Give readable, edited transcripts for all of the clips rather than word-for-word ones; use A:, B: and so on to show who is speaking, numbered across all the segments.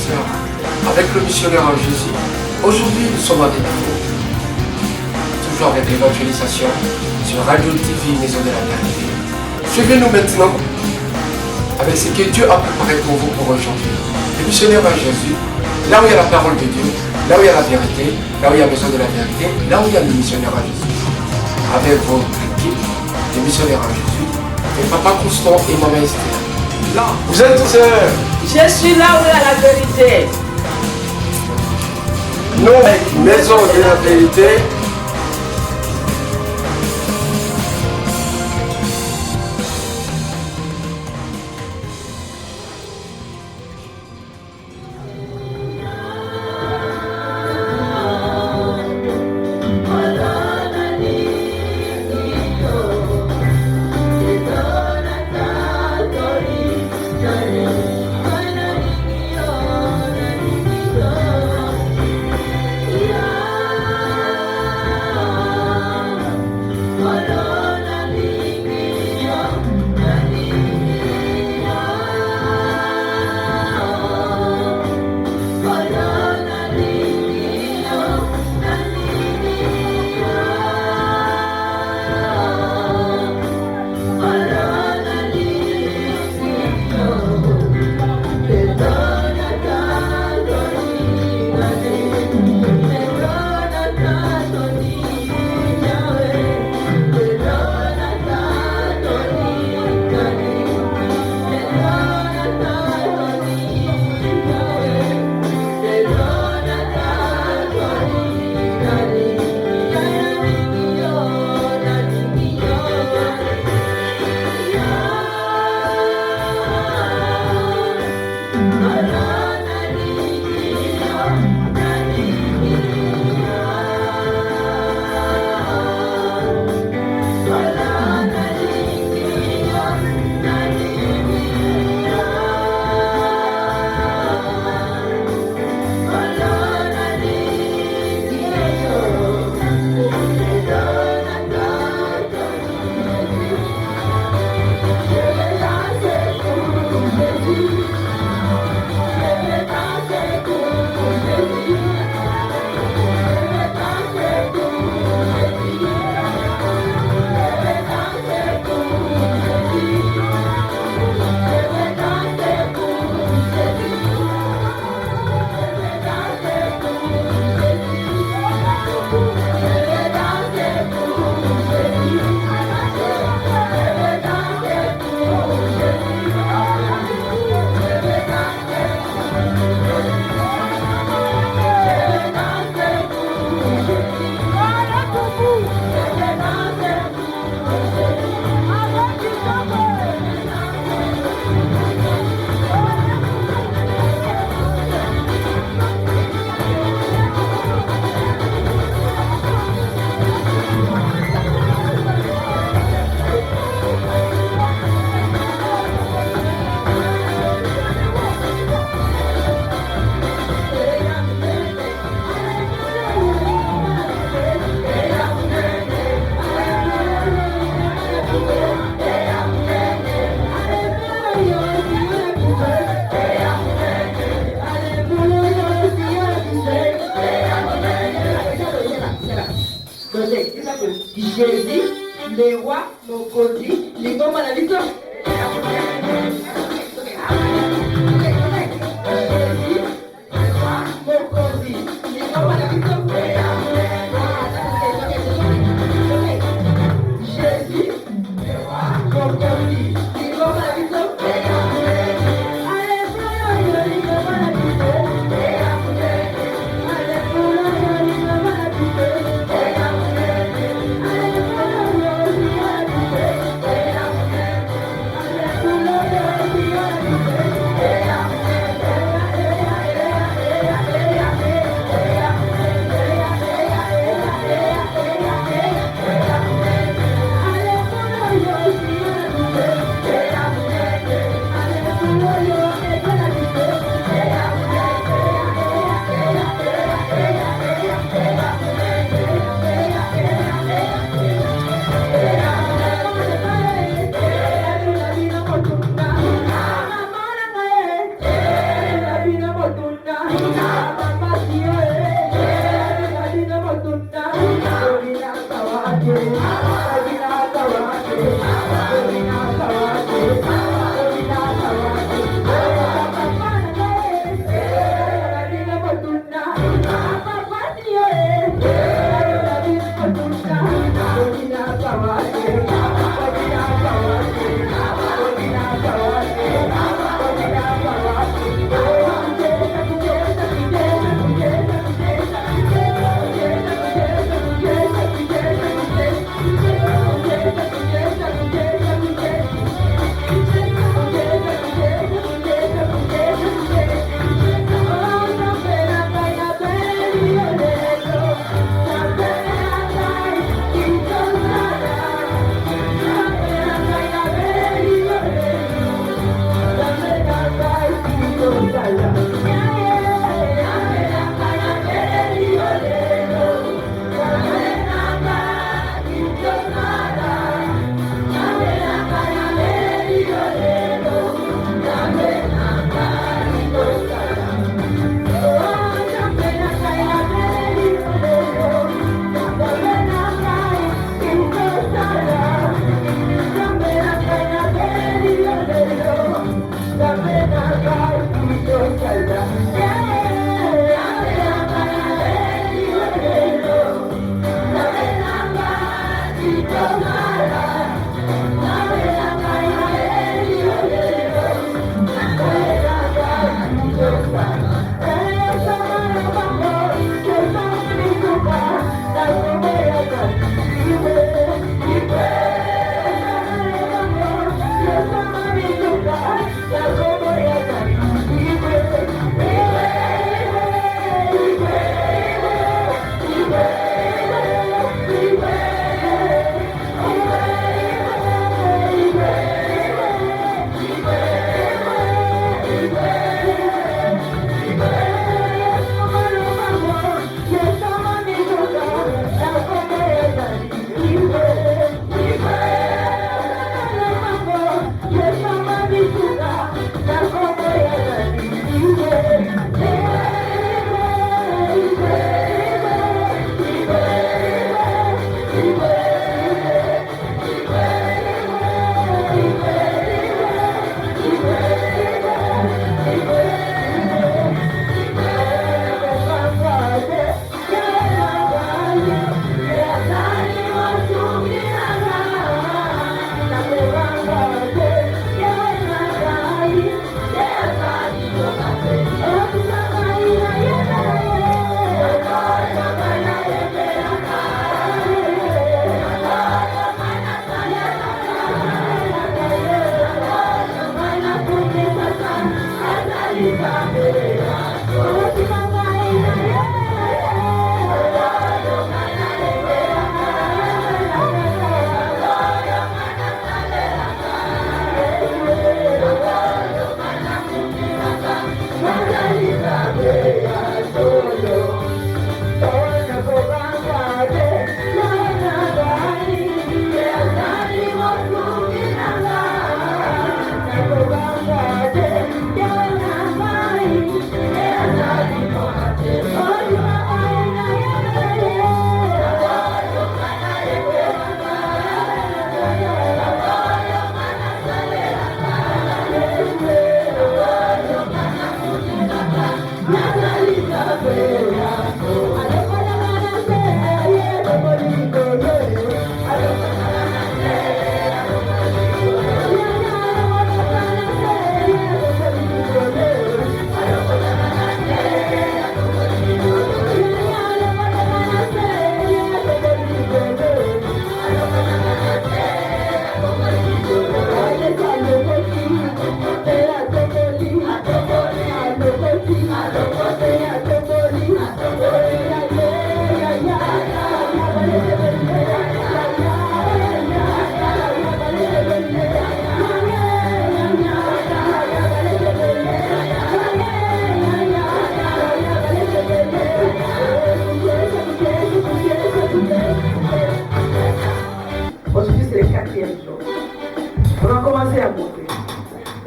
A: sœurs, avec le missionnaire en Jésus. Aujourd'hui, nous sommes en détail. Toujours avec l'évangélisation sur Radio TV Maison de la Vérité. Suivez-nous maintenant avec ce que Dieu a préparé pour vous pour aujourd'hui. Le missionnaire en Jésus, là où il y a la parole de Dieu, là où il y a la vérité, là où il y a Maison de la Vérité, là où il y a le missionnaire en Jésus. Avec votre équipe, les missionnaires en Jésus, et Papa Constant et Maman Esther. Là, vous êtes tous sœurs.
B: Je suis là où il y a la vérité.
A: Nous, Maison de la Vérité.
B: Jésus, les rois, nos conduits, les tombes à la victoire.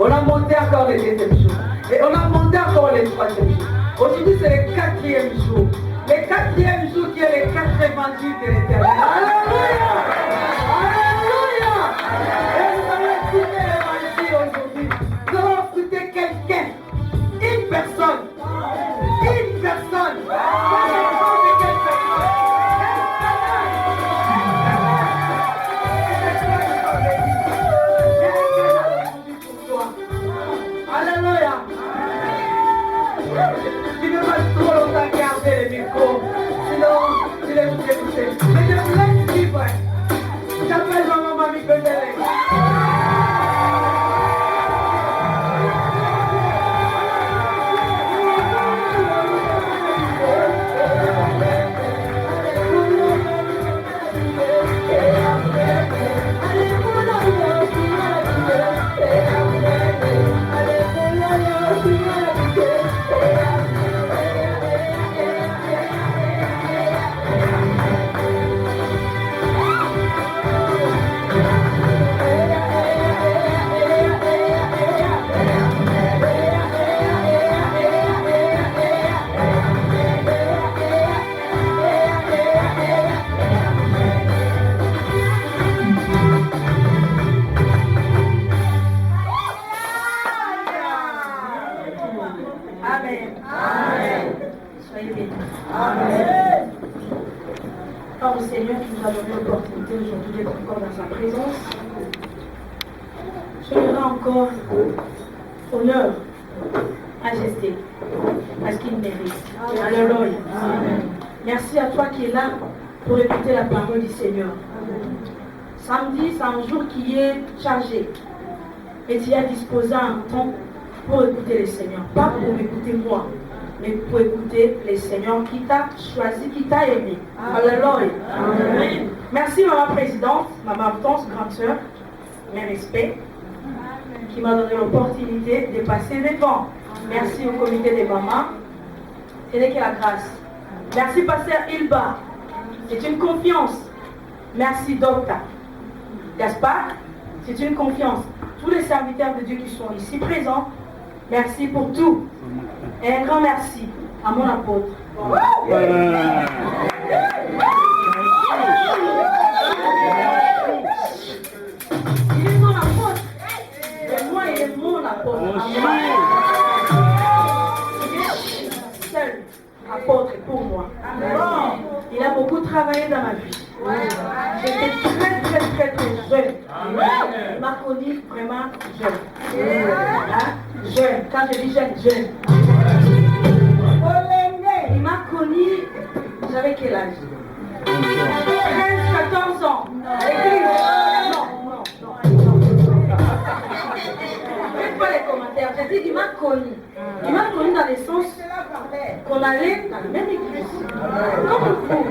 C: On a monté encore le deuxième jour. Et on a monté encore le troisième jour. Aujourd'hui, c'est le quatrième jour. Le quatrième jour qui est le 88 de l'Éternel. Alléluia! Alléluia! Et nous allons écouter l'évangile aujourd'hui. Nous allons écouter quelqu'un, une personne. Une personne. Ça dépend de quelle personne. Alléluia. Tu ne vas pas trop longtemps garder le micro. Sinon, tu laisses écouter. Mais je vous laisse vivre. J'appelle maman Mamie Gondele.
B: Amen. Amen. Soyez bénis. Amen. Par le Seigneur qui nous a donné l'opportunité aujourd'hui d'être encore dans sa présence. Je lui rends encore honneur, majesté, parce qu'il mérite. Alléluia. Amen. Merci à toi qui es là pour écouter la parole du Seigneur. Samedi, c'est un jour qui est chargé. Et tu as disposé un temps pour écouter le Seigneur. Pas pour écouter moi, mais pour écouter le Seigneur qui t'a choisi, qui t'a aimé. Alléluia. Amen. Merci Maman Présidente, Maman Hortense, grande sœur, mes respects, qui m'a donné l'opportunité de passer devant. Merci au comité des mamans. Ce n'est que la grâce. Merci Pasteur Ilba. C'est une confiance. Merci Docta. Gaspard, c'est une confiance. Tous les serviteurs de Dieu qui sont ici présents, merci pour tout. Et un grand merci à mon apôtre. Il est mon apôtre. Et moi, il est mon apôtre. Il est seul apôtre pour moi. Il a beaucoup travaillé dans ma vie. J'étais très jeune. Il m'a connu vraiment jeune. Jeune, quand je dis jeune. Il m'a connu, j'avais quel âge? 13-14 ans. Non. Faites pas les commentaires. J'ai dit qu'il m'a connu. Il m'a connu dans le sens qu'on allait dans la même église. Comme vous.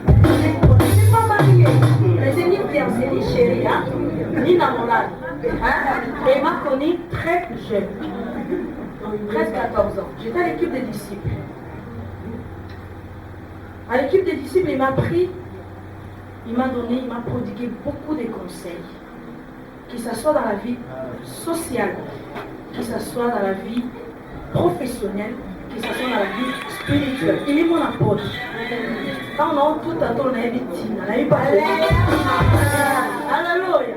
B: Je ne suis pas mariée. Mais c'est ni fiancée, ni chérie, hein? Ni namorade. Hein? Et il m'a connu très jeune. 13-14 ans. J'étais à l'équipe des disciples. À l'équipe des disciples, il m'a pris, il m'a donné, il m'a prodigué beaucoup de conseils. Que ce soit dans la vie sociale, que ce soit dans la vie professionnelle, que ce soit dans la vie spirituelle. Il est mon apôtre. Quand on a tout à temps, on a une victime, on a eu parlé. Alléluia.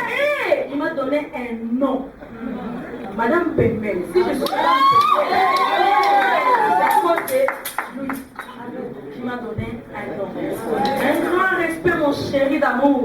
B: Et il m'a donné un nom. Madame Bemel. Si je suis Madame Bemel, c'est à cause de lui qui m'a donné un nom. Un grand respect, mon chéri d'amour.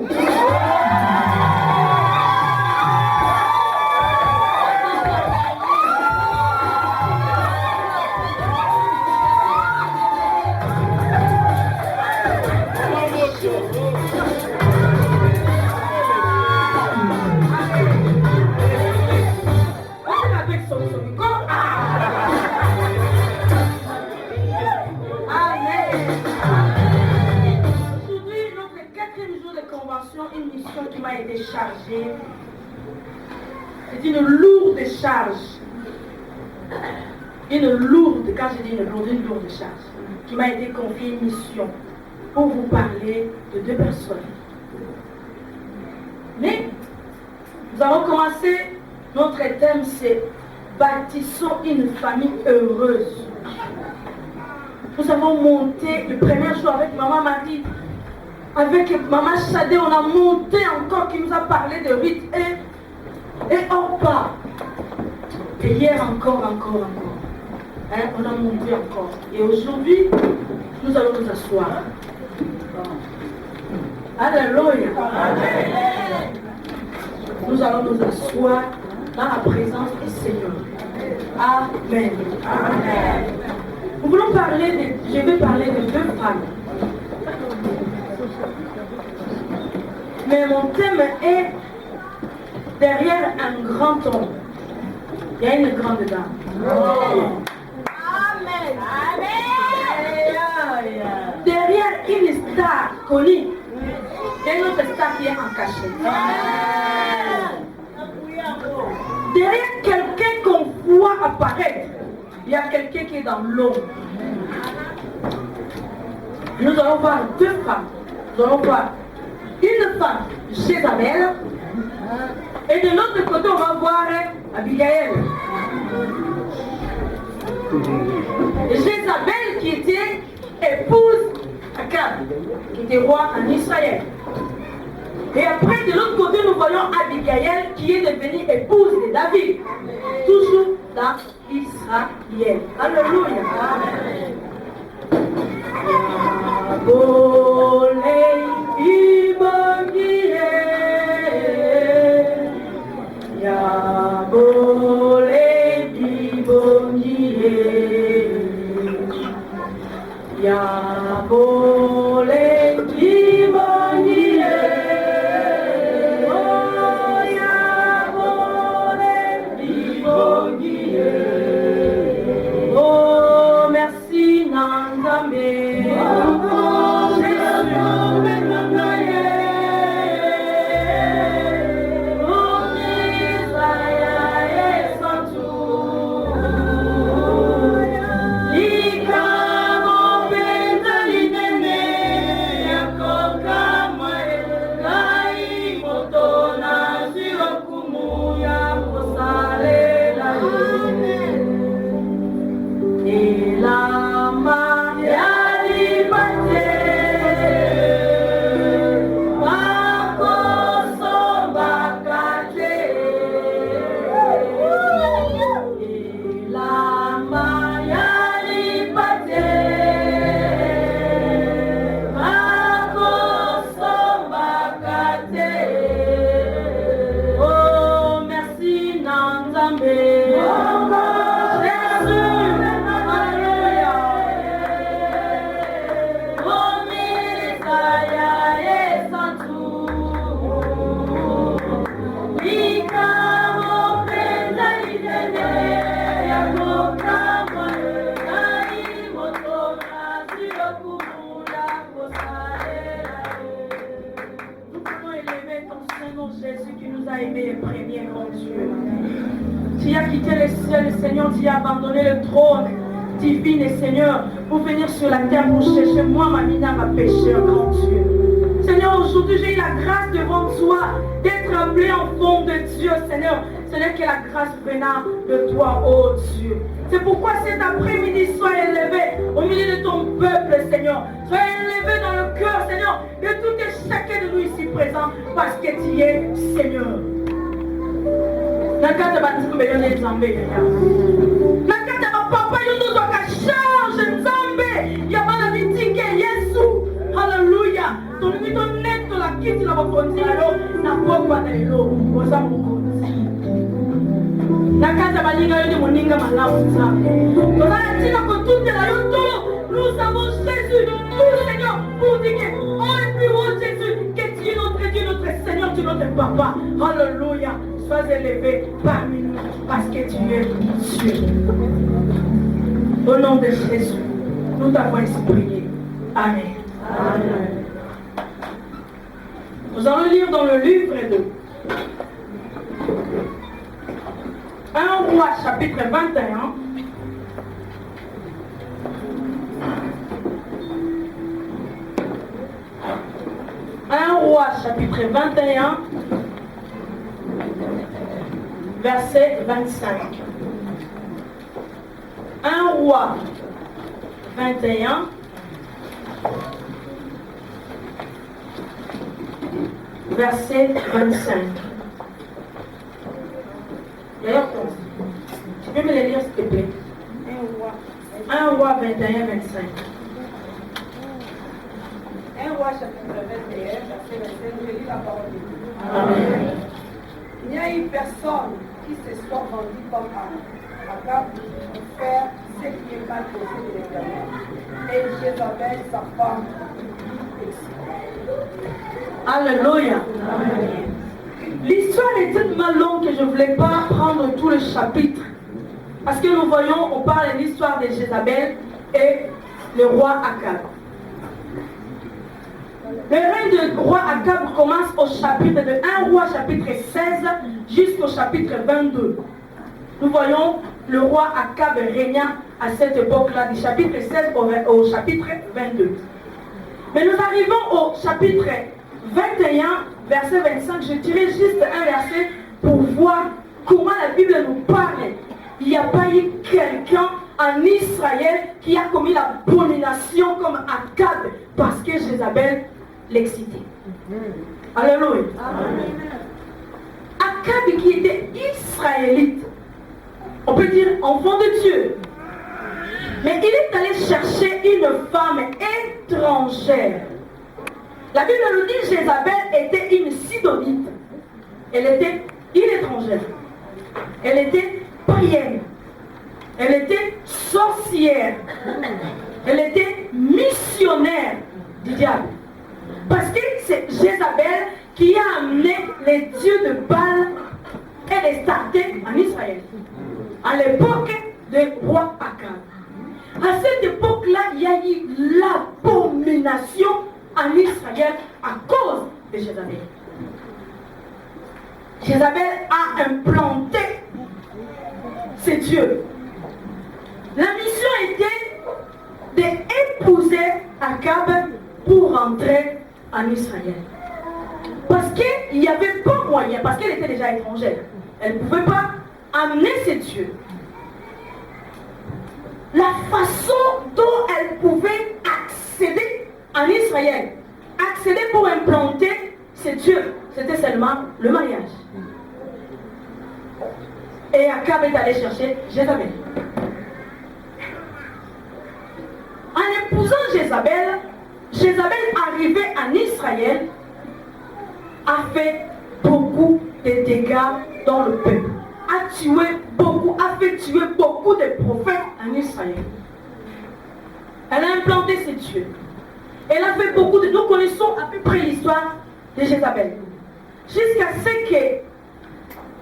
B: Une mission qui m'a été chargée. C'est une lourde charge. Une lourde, quand je dis une lourde charge, qui m'a été confiée une mission pour vous parler de deux personnes. Mais nous allons commencer, notre thème c'est bâtissons une famille heureuse. Nous avons monté le premier jour avec Maman Marie. Avec Maman Chadé, on a monté encore, qui nous a parlé de Ruth et Orpa. Et hier encore. Hein, on a monté encore. Et aujourd'hui, nous allons nous asseoir. Alléluia. Nous allons nous asseoir dans la présence du Seigneur. Amen. Nous voulons parler je vais parler de deux femmes. Mais mon thème est derrière un grand homme. Il y a une grande dame. Amen. Derrière une star connue, il y a une autre star qui est en cachette. Derrière quelqu'un qu'on voit apparaître, il y a quelqu'un qui est dans l'ombre. Nous allons voir deux femmes. Nous allons voir une femme, Jézabel, et de l'autre côté, on va voir Abigail. Jézabel qui était épouse Akab, qui était roi en Israël. Et après, de l'autre côté, nous voyons Abigail qui est devenue épouse de David, toujours dans Israël. Yel. Alléluia. Yabole ibongie. Yabole ibongie. Yabole ibongie. Oh, merci Nandame. Tu as quitté le ciel, Seigneur, tu as abandonné le trône divin et Seigneur, pour venir sur la terre pour chercher moi, ma minable pécheur, grand Dieu. Seigneur, aujourd'hui j'ai eu la grâce devant toi d'être appelé enfant de Dieu, Seigneur. Ce n'est que la grâce venant de toi, oh Dieu. C'est pourquoi cet après-midi, sois élevé au milieu de ton peuple, Seigneur. Sois élevé dans le cœur, Seigneur, de tout et chacun de nous ici présents, parce que tu es Seigneur. Nakata batimbe yone nzambe ya. Nakata papa yono doka charge nzambe ya bana bitike Yesu. Hallelujah. Ton mito neto la kiti na bakonzi yo na pokwa na yo oza mukonzi. Nakata balinga yone moninga malamu nzambe. Toza tina ko toute la yo tolo. Nous avons Jésus, tout Seigneur, pour dire que oh et puis oh Jésus, que tu es notre Dieu, notre Seigneur, tu es notre papa. Hallelujah. Sois élevé parmi nous parce que tu es Dieu. Au nom de Jésus, nous t'avons ainsi prié. Amen. Amen. Nous allons lire dans le livre de 1 Roi chapitre 21. Un Roi chapitre 21. Verset 25. 1 Roi 21. Verset 25. D'ailleurs, tu peux me le lire s'il te plaît. 1 Roi 21, 25.
C: 1 Roi chapitre 21, verset 25, je lis la parole de Dieu.
B: Amen.
C: Il n'y a eu personne qui se soit rendu comme Akab pour faire ce qui est mal posé de l'Éternel. Et Jézabel, sa femme,
B: Alléluia. L'histoire est tellement longue que je ne voulais pas prendre tout le chapitre. Parce que nous voyons, on parle de l'histoire de Jézabel et le roi Akab. Le règne du roi Akab commence au chapitre de 1 Roi chapitre 16 jusqu'au chapitre 22. Nous voyons le roi Akab régna à cette époque-là du chapitre 16 au chapitre 22. Mais nous arrivons au chapitre 21, verset 25. Je dirais juste un verset pour voir comment la Bible nous parle. Il n'y a pas eu quelqu'un en Israël qui a commis l'abomination comme Akab parce que Jézabel l'excitait. Alléluia. Akab qui était israélite, on peut dire enfant de Dieu, Mais il est allé chercher une femme étrangère. La Bible nous dit que Jézabel était une sidonite. Elle était une étrangère. Elle était païenne. Elle était sorcière. Elle était missionnaire du diable. Parce que c'est Jézabel qui a amené les dieux de Baal et les startés en Israël. À l'époque du roi Akab. À cette époque-là, il y a eu l'abomination en Israël à cause de Jézabel. Jézabel a implanté ces dieux. La mission était d'épouser Akab pour rentrer en Israël. Parce qu'il n'y avait pas moyen, parce qu'elle était déjà étrangère. Elle ne pouvait pas amener ses dieux. La façon dont elle pouvait accéder en Israël, accéder pour implanter ses dieux, c'était seulement le mariage. Et Akab est allé chercher Jézabel. En épousant Jézabel, Jézabel arrivée en Israël a fait beaucoup de dégâts dans le peuple. A fait tuer beaucoup de prophètes en Israël. Elle a implanté ses dieux. Elle a fait beaucoup de... Nous connaissons à peu près l'histoire de Jézabel. Jusqu'à ce que...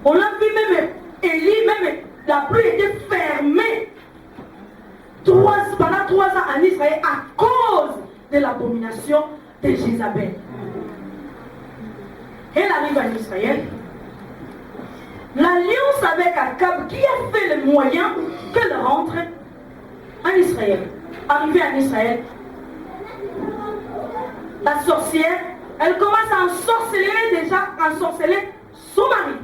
B: On a vu même Élie, même la pluie était fermée pendant 3 ans en Israël à cause de l'abomination de Jézabel. Elle arrive en Israël. L'alliance avec Akab, qui a fait le moyen qu'elle rentre en Israël. Arrivée en Israël, la sorcière, elle commence à ensorceler son mari.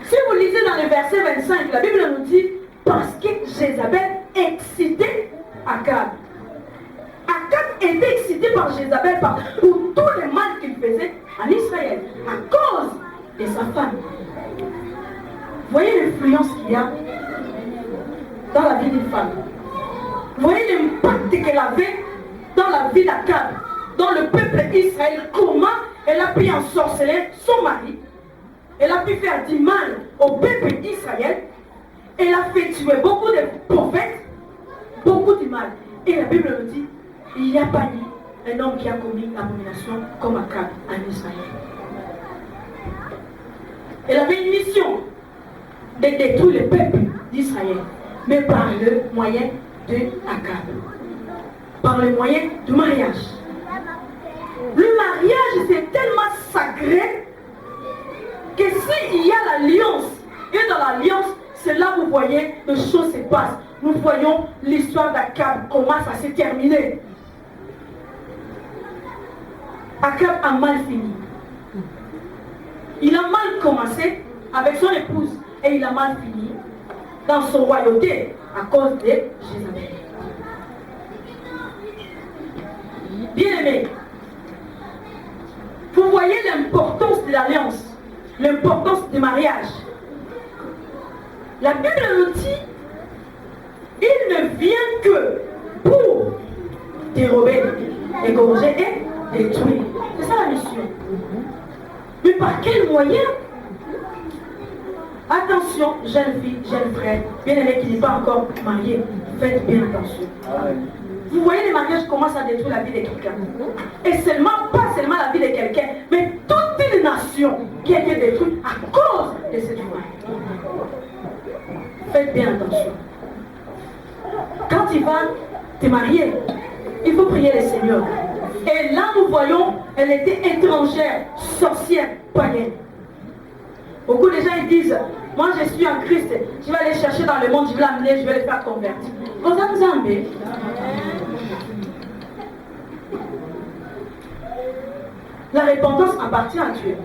B: Si vous lisez dans le verset 25, la Bible nous dit, parce que Jézabel excitait Akab. Akab était excité par Jézabel pour tout le mal qu'il faisait en Israël, à cause de sa femme. Vous voyez l'influence qu'il y a dans la vie d'une femme. Vous voyez l'impact qu'elle avait dans la vie d'Akab, dans le peuple d'Israël, comment elle a pu ensorceler son mari, elle a pu faire du mal au peuple d'Israël, elle a fait tuer beaucoup de prophètes, beaucoup de mal. Et la Bible nous dit, il n'y a pas eu un homme qui a commis l'abomination comme Akab en Israël. Elle avait une mission de détruire le peuple d'Israël, mais par le moyen de Akab, par le moyen du mariage. Le mariage, c'est tellement sacré que s'il y a l'alliance, et dans l'alliance, c'est là où vous voyez les choses se passent. Nous voyons l'histoire d'Akab, comment ça s'est terminé. Akab a mal fini. Il a mal commencé avec son épouse et il a mal fini dans son royauté à cause de Jézabel. Bien aimé, vous voyez l'importance de l'alliance, l'importance du mariage. La Bible nous dit, il ne vient que pour dérober, égorger et détruire. C'est ça la mission. Mais par quel moyen? Attention, jeune fille, jeune frère, bien aimé qui n'est pas encore marié, faites bien attention. Vous voyez les mariages commencent à détruire la vie de quelqu'un. Et pas seulement la vie de quelqu'un, mais toute une nation qui a été détruite à cause de cette loi. Faites bien attention. Quand tu vas te marier, il faut prier le Seigneur. Et là, nous voyons, elle était étrangère, sorcière, païenne. Beaucoup de gens ils disent, moi je suis en Christ, je vais aller chercher dans le monde, je vais l'amener, je vais le faire convertir. La repentance appartient à Dieu.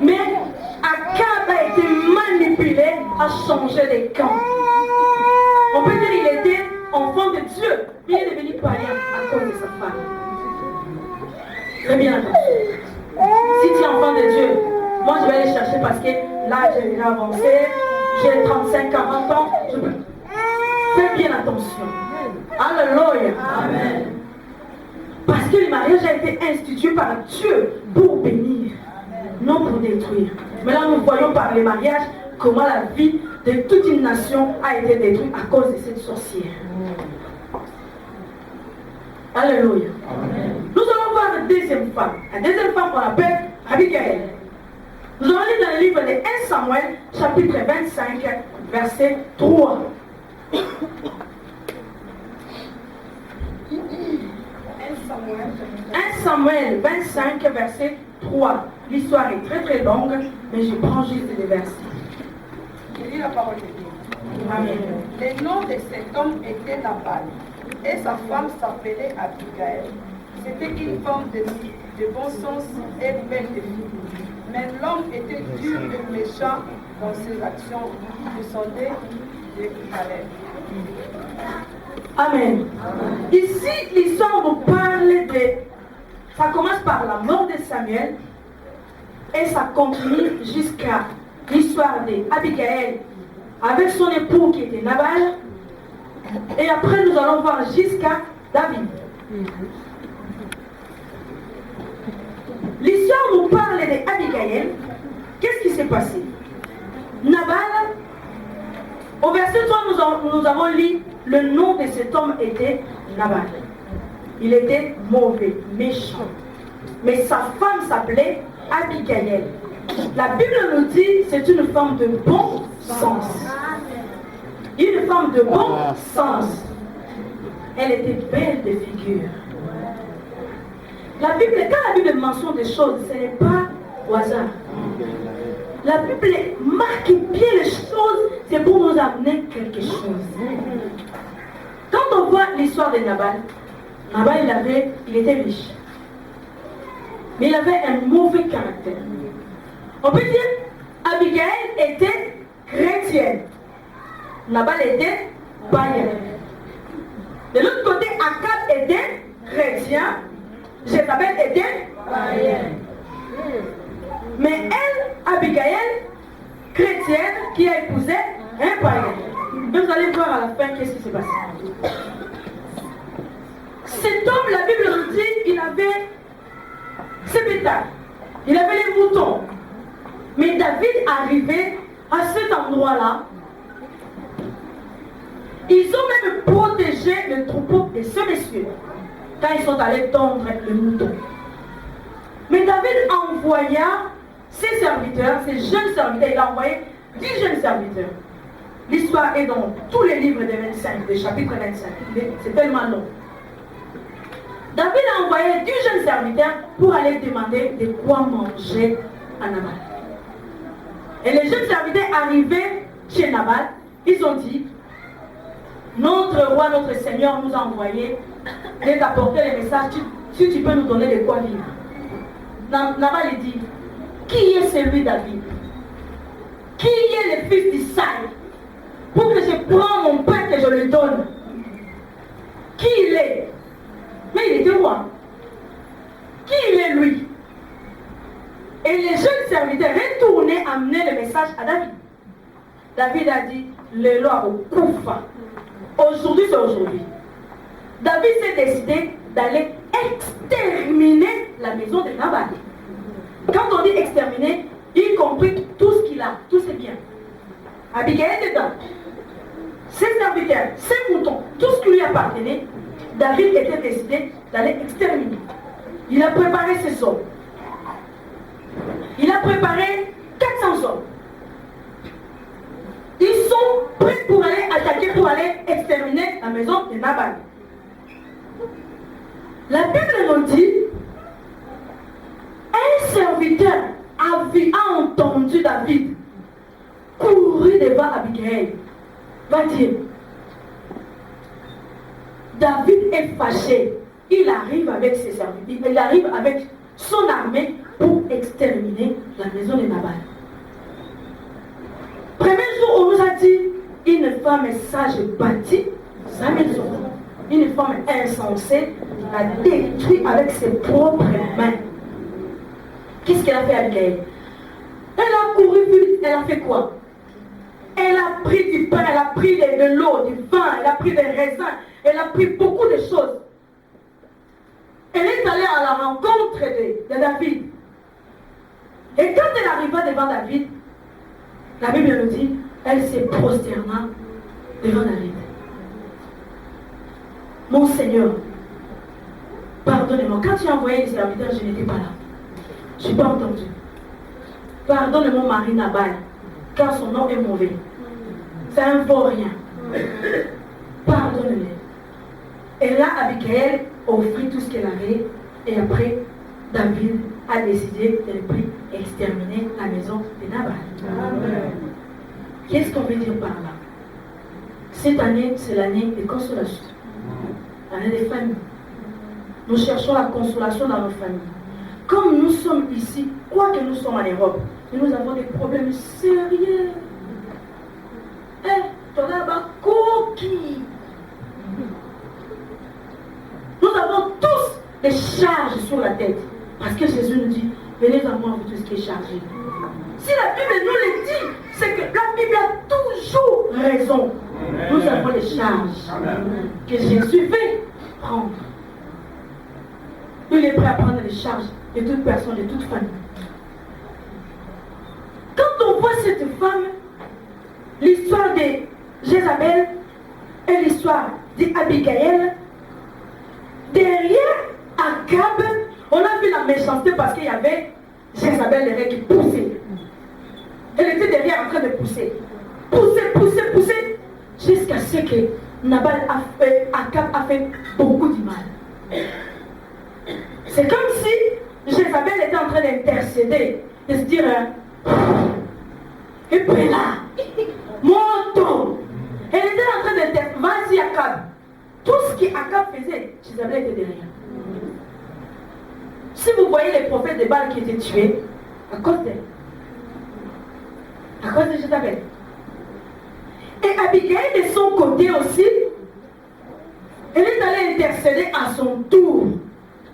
B: Mais Akab a été manipulé à changer les camps. On peut dire qu'il était enfant de Dieu, mais il est devenu païen à cause de sa femme. Très bien attention. Si tu es enfant de Dieu, moi je vais aller chercher parce que là j'ai déjà avancé, j'ai 35, 40 ans, fais bien attention. Alléluia. Amen. Parce que le mariage a été institué par Dieu pour bénir, non pour détruire. Mais là, nous voyons par les mariages comment la vie de toute une nation a été détruite à cause de cette sorcière. Alléluia. Amen. Nous allons voir la deuxième femme. La deuxième femme qu'on appelle Abigail. Nous allons lire dans le livre de 1 Samuel, chapitre 25, verset 3. 1 Samuel 25, verset 3. L'histoire est très très longue, mais je prends juste les versets.
D: Je lis la parole de Dieu.
B: Amen.
D: Le nom de cet homme était Nabal, et sa femme s'appelait Abigail. C'était une femme de bon sens et belle de vie. Mais l'homme était dur et méchant dans ses actions, descendait de Caleb.
B: Amen. Ici, l'histoire nous parle de... Ça commence par la mort de Samuel et ça continue jusqu'à l'histoire d'Abigail avec son époux qui était Nabal. Et après, nous allons voir jusqu'à David. L'histoire nous parle d'Abigail. Qu'est-ce qui s'est passé? Nabal, au verset 3, nous avons lu le nom de cet homme était Nabal. Il était mauvais, méchant. Mais sa femme s'appelait Abigail. La Bible nous dit que c'est une femme de bon sens. Une femme de bon sens. Elle était belle de figure. La Bible, quand la Bible mentionne des choses, ce n'est pas au hasard. La Bible marque bien les choses, c'est pour nous amener quelque chose. Quand on voit l'histoire de Nabal, Nabal il était riche. Mais il avait un mauvais caractère. On peut dire, Abigail était chrétienne. Nabal était païen. De l'autre côté, Akab était chrétien. Jézabel était païenne. Mais elle, Abigail, chrétienne, qui a épousé un païen. Vous allez voir à la fin qu'est-ce qui s'est passé. Cet homme, la Bible nous dit, il avait ses bétails, il avait les moutons. Mais David arrivait à cet endroit-là. Ils ont même protégé le troupeau de ce messieurs quand ils sont allés tondre le mouton. Mais David envoya ses serviteurs, ses jeunes serviteurs, il a envoyé 10 jeunes serviteurs. L'histoire est dans tous les livres des 25, des chapitres 25. C'est tellement long. David a envoyé 10 jeunes serviteurs pour aller demander de quoi manger à Nabal. Et les jeunes serviteurs arrivés chez Nabal, ils ont dit, notre roi, notre Seigneur nous a envoyé de t'apporter les messages, si tu peux nous donner de quoi vivre. Nabal dit, qui est celui David? Qui est le fils d'Isaïe? Pour que je prenne mon pain que je lui donne. Qui il est? Mais il était roi. Qui il est lui? Et les jeunes serviteurs retournaient amener le message à David. David a dit, le loi au Koufa. Aujourd'hui, c'est aujourd'hui. David s'est décidé d'aller exterminer la maison de Nabal. Quand on dit exterminer, y compris tout ce qu'il a, tous ses biens. Abigail est dedans. Ses serviteurs, ses moutons, tout ce qui lui appartenait, David était décidé d'aller exterminer. Il a préparé ses hommes. Il a préparé 400 hommes. Ils sont prêts pour aller attaquer, pour aller exterminer la maison de Nabal. La Bible nous dit, un serviteur a entendu David courir devant Abigail. Va dire, David est fâché. Il arrive avec ses serviteurs, il arrive avec son armée pour exterminer la maison de Nabal. Premier jour, on nous a dit, une femme sage bâtit sa maison. Une femme insensée l'a détruit avec ses propres mains. Qu'est-ce qu'elle a fait, Abigail? Elle a couru vite. Elle a fait quoi? Elle a pris du pain, elle a pris de l'eau, du vin, elle a pris des raisins, elle a pris beaucoup de choses. Elle est allée à la rencontre de David. Et quand elle arriva devant David, la Bible nous dit, elle se prosterna devant David. Mon Seigneur, pardonnez-moi. Quand tu as envoyé les serviteurs, je n'étais pas là. Je n'ai pas entendu. Pardonne mon mari Nabal, car son nom est mauvais. Ça ne vaut rien. Pardonne-le. Et là, Abigail offrit tout ce qu'elle avait. Et après, David a décidé de ne plus exterminer la maison de Nabal. Qu'est-ce qu'on veut dire par là? Cette année, c'est l'année de consolation. L'année des familles. Nous cherchons la consolation dans nos familles. Comme nous sommes ici, quoi que nous sommes en Europe, nous avons des problèmes sérieux. Nous avons tous des charges sur la tête. Parce que Jésus nous dit, venez à moi, vous tous qui est chargé. Si la Bible nous le dit, c'est que la Bible a toujours raison. Nous avons les charges que Jésus veut prendre. Il est prêt à prendre les charges de toute personne, de toute famille. Quand on voit cette femme, l'histoire de Jézabel et l'histoire d'Abigail, derrière Akab, on a vu la méchanceté parce qu'il y avait Jézabel qui poussait. Elle était derrière en train de pousser. Pousser, jusqu'à ce que Akab a fait beaucoup de mal. C'est comme si Jézabel était en train d'intercéder, de se dire, et puis là, monte. Elle était en train d'intercéder, vas-y Akab. Tout ce qu'Akab faisait, Jézabel était derrière. Si vous voyez les prophètes de Baal qui étaient tués, à cause d'elle. À cause de Jézabel. Et Abigail, de son côté aussi, elle est allée intercéder à son tour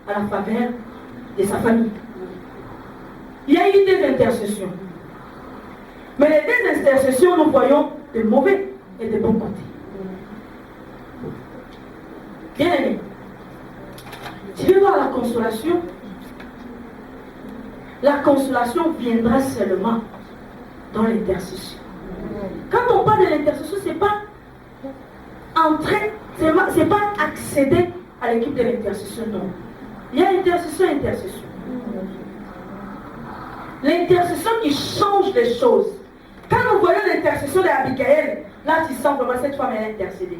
B: à la faveur de sa famille. Il y a eu des intercessions. Mais les deux intercessions, nous voyons de mauvais et de bons côtés. Bien aimé, tu veux voir la consolation? La consolation viendra seulement dans l'intercession. Quand on parle de l'intercession, ce n'est pas entrer, c'est pas accéder à l'équipe de l'intercession, non. Il y a intercession. L'intercession qui change les choses. Quand nous voyons l'intercession d'Abigail, là tu sens comment cette femme est intercédée.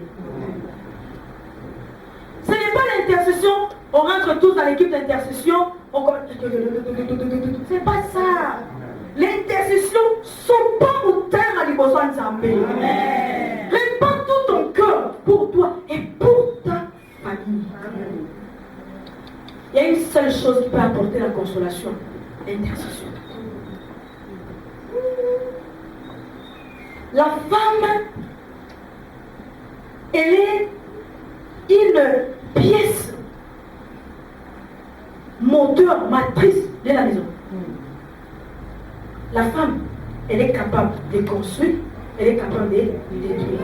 B: Ce n'est pas l'intercession, on rentre tous dans l'équipe d'intercession, c'est pas ça. L'intercession, son pas au terme à l'Ibosan Zambé. Répands tout ton cœur pour toi et pour ta famille. Il y a une seule chose qui peut apporter la consolation, l'intercession. La femme, elle est une pièce moteur, matrice de la maison. La femme, elle est capable de construire, elle est capable de détruire.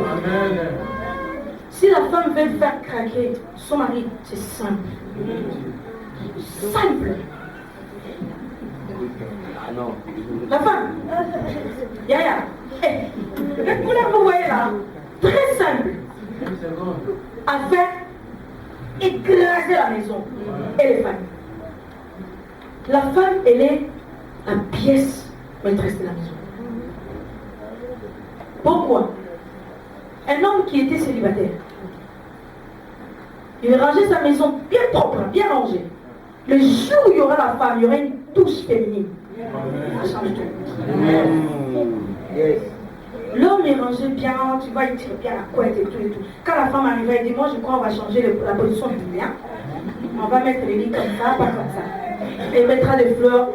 B: Si la femme veut faire craquer son mari, c'est simple. Simple. La femme, Yaya, vous voyez là, très simple. À faire écraser la maison et les familles. La femme, elle est la pièce maîtresse de la maison. Pourquoi? Un homme qui était célibataire, il rangeait sa maison bien propre, bien rangée. Le jour où il y aura la femme, il y aura une touche féminine. Ça change tout. L'homme est rangé bien, tu vois, il tire bien la couette et tout. Quand la femme arrive, elle dit, moi je crois qu'on va changer la position du lien. On va mettre les lits comme ça, pas comme ça. Elle mettra des fleurs.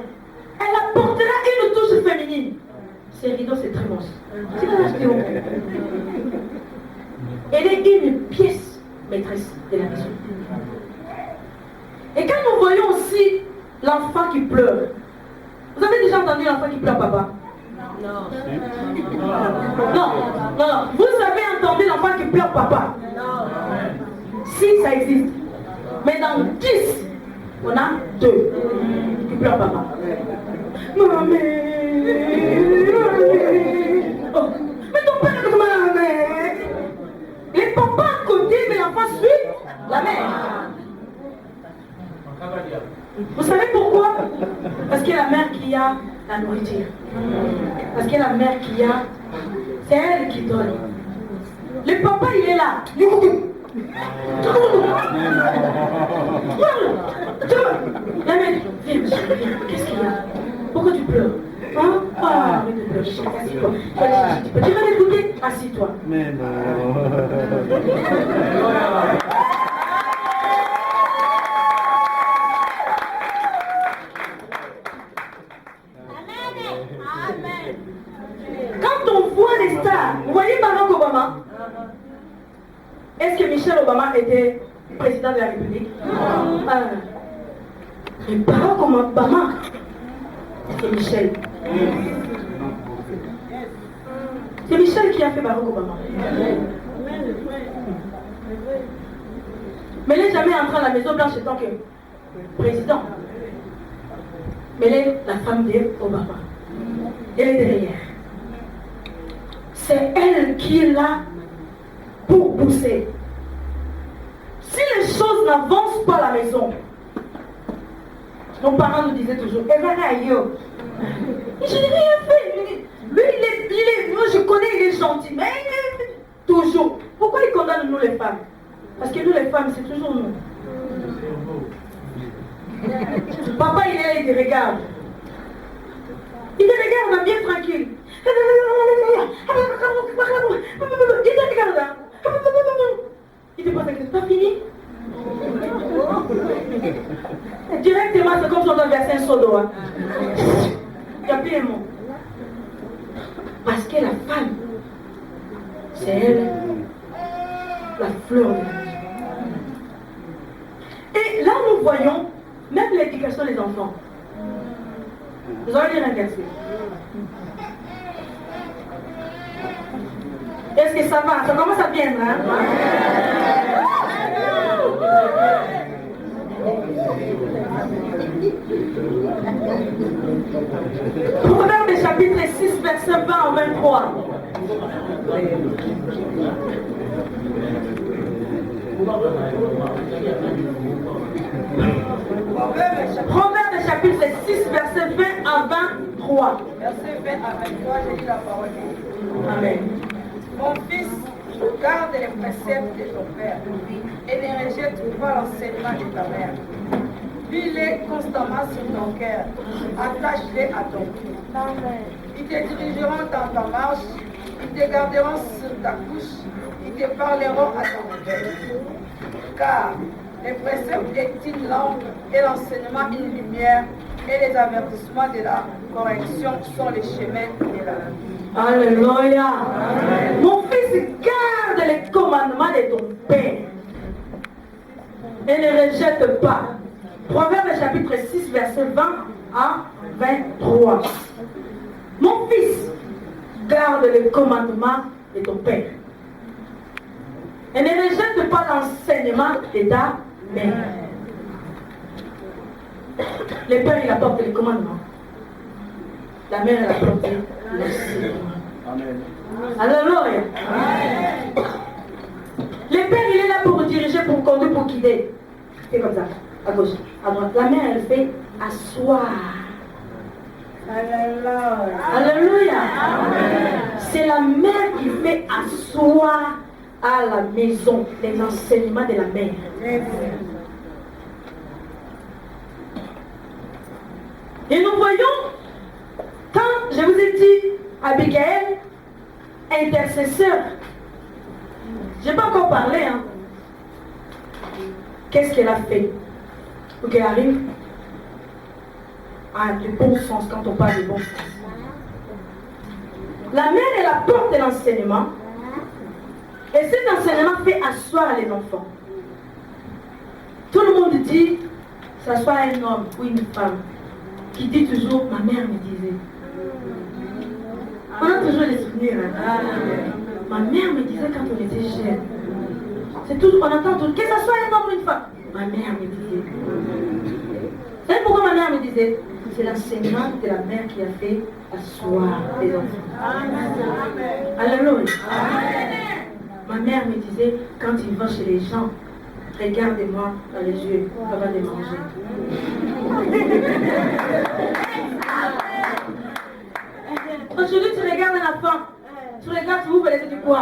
B: Elle apportera une touche féminine. Ces rideaux, c'est très moche. Tu vas l'acheter où? Elle est une pièce maîtresse de la maison. Et quand nous voyons aussi l'enfant qui pleure, vous avez déjà entendu l'enfant qui pleure, papa? Non. Non, non, non. Vous avez entendu l'enfant qui pleure papa? Si, ça existe. Mais dans 10, on a 2 qui pleurent papa. Maman, oh. Mais ton père est comme la mère. Les papas à côté, mais l'enfant suit la mère. Vous savez pourquoi? Parce que la mère qui a la nourriture. Parce que la mère qui a, c'est elle qui donne. Le papa, il est là. La mère, viens, qu'est-ce qu'il y a? Pourquoi tu pleures? Hein? Ah, arrête de pleurer, assis-toi. Tu vas l'écouter? Assis-toi.
E: Mais non.
B: Quand on voit les stars, vous voyez Barack Obama? Est-ce que Michelle Obama était président de la République? Mais Barack Obama, c'est Michel. C'est Michel qui a fait Barack Obama. Mais elle n'est jamais entrée à la Maison Blanche en tant que président. Mais elle est la femme d'Obama. Elle est derrière. C'est elle qui est là pour pousser. Si les choses n'avancent pas à la maison, nos parents nous disaient toujours, je n'ai rien fait. Lui, moi je connais, il est gentil, mais toujours. Pourquoi il condamne nous les femmes? Parce que nous les femmes, c'est toujours nous. Papa, il est là, il te regarde. Il te regarde, bien tranquille. Il te regarde. Il te pose la question, t'as fini? Directement, c'est comme si on doit verser un seau d'eau. Il n'y a plus un mot. Parce que la femme, c'est elle, la fleur de la vie. Et là, nous voyons même l'éducation des enfants. Vous aurez bien inversé. Est-ce que ça va? Ça commence à bien, hein? Proverbe chapitre 6, verset 20 à 23. Proverbe chapitre 6, verset 20 à 23.
D: Verset 20 à 23, j'ai dit la parole de Dieu.
B: Amen.
D: Mon fils, garde les préceptes de ton père et ne rejette pas l'enseignement de ta mère. Lis-les constamment sur ton cœur, attache-les à ton cou. Ils te dirigeront dans ta marche, ils te garderont sur ta couche, ils te parleront à ton oreille. Car les préceptes est une lampe et l'enseignement une lumière, et les avertissements de la correction sont les chemins de la vie.
B: Alléluia. Mon fils, garde les commandements de ton père et ne rejette pas. Proverbe chapitre 6, verset 20 à 23. Mon fils, garde les commandements de ton père et ne rejette pas l'enseignement de ta mère. Le père, il apporte les commandements. La mère, elle apporte l'enseignement.
E: Amen.
B: Alléluia. Le père, il est là pour vous diriger, pour conduire, pour guider. C'est comme ça, à gauche, à droite. La mère, elle fait asseoir. Alléluia. C'est la mère qui fait asseoir à la maison les enseignements de la mère. Et nous voyons, quand je vous ai dit, Abigail, intercesseur, je n'ai pas encore parlé, hein. Qu'est-ce qu'elle a fait pour qu'elle arrive à du bon sens quand on parle de bon sens? La mère, elle apporte l'enseignement, et cet enseignement fait asseoir les enfants. Tout le monde dit, que ce soit un homme ou une femme, qui dit toujours, ma mère me disait. On a toujours des souvenirs. Hein. Ma mère me disait quand on était jeune, c'est tout, on entend tout, que ce soit un homme ou une femme. Ma mère me disait. Vous savez pourquoi ma mère me disait? C'est l'enseignement de la mère qui a fait asseoir les enfants. Alléluia. Ma mère me disait, quand il va chez les gens, regardez-moi dans les yeux avant de manger. Aujourd'hui, tu regardes un enfant, tu regardes, tu ouvres les yeux du quoi?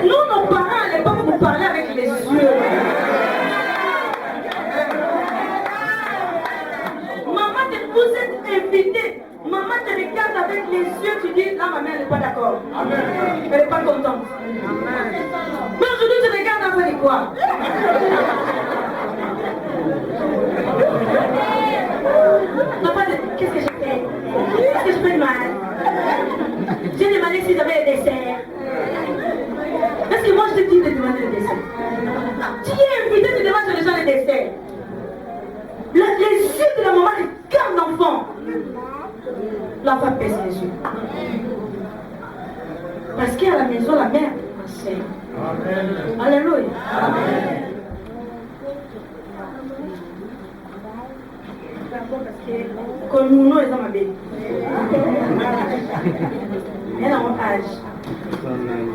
B: Nous, nos parents, à l'époque, vous parlez avec les yeux. Maman, vous êtes invité. Maman te regarde avec les yeux, tu dis, là, ma mère n'est pas d'accord. Elle n'est pas contente. Mais aujourd'hui, tu regardes avec quoi? Papa, qu'est-ce que j'ai fait? Qu'est-ce que je fais de mal? J'ai demandé s'ils avaient des desserts. Est-ce que moi je te dis de demander le dessert? Tu es invité, tu demandes sur les gens les desserts. Les yeux de la maman regardent l'enfant. L'enfant baisse les yeux. Parce qu'à la maison, la mère enseigne. Alléluia. Comme nous, nous, les hommes bébés. Elle a un âge.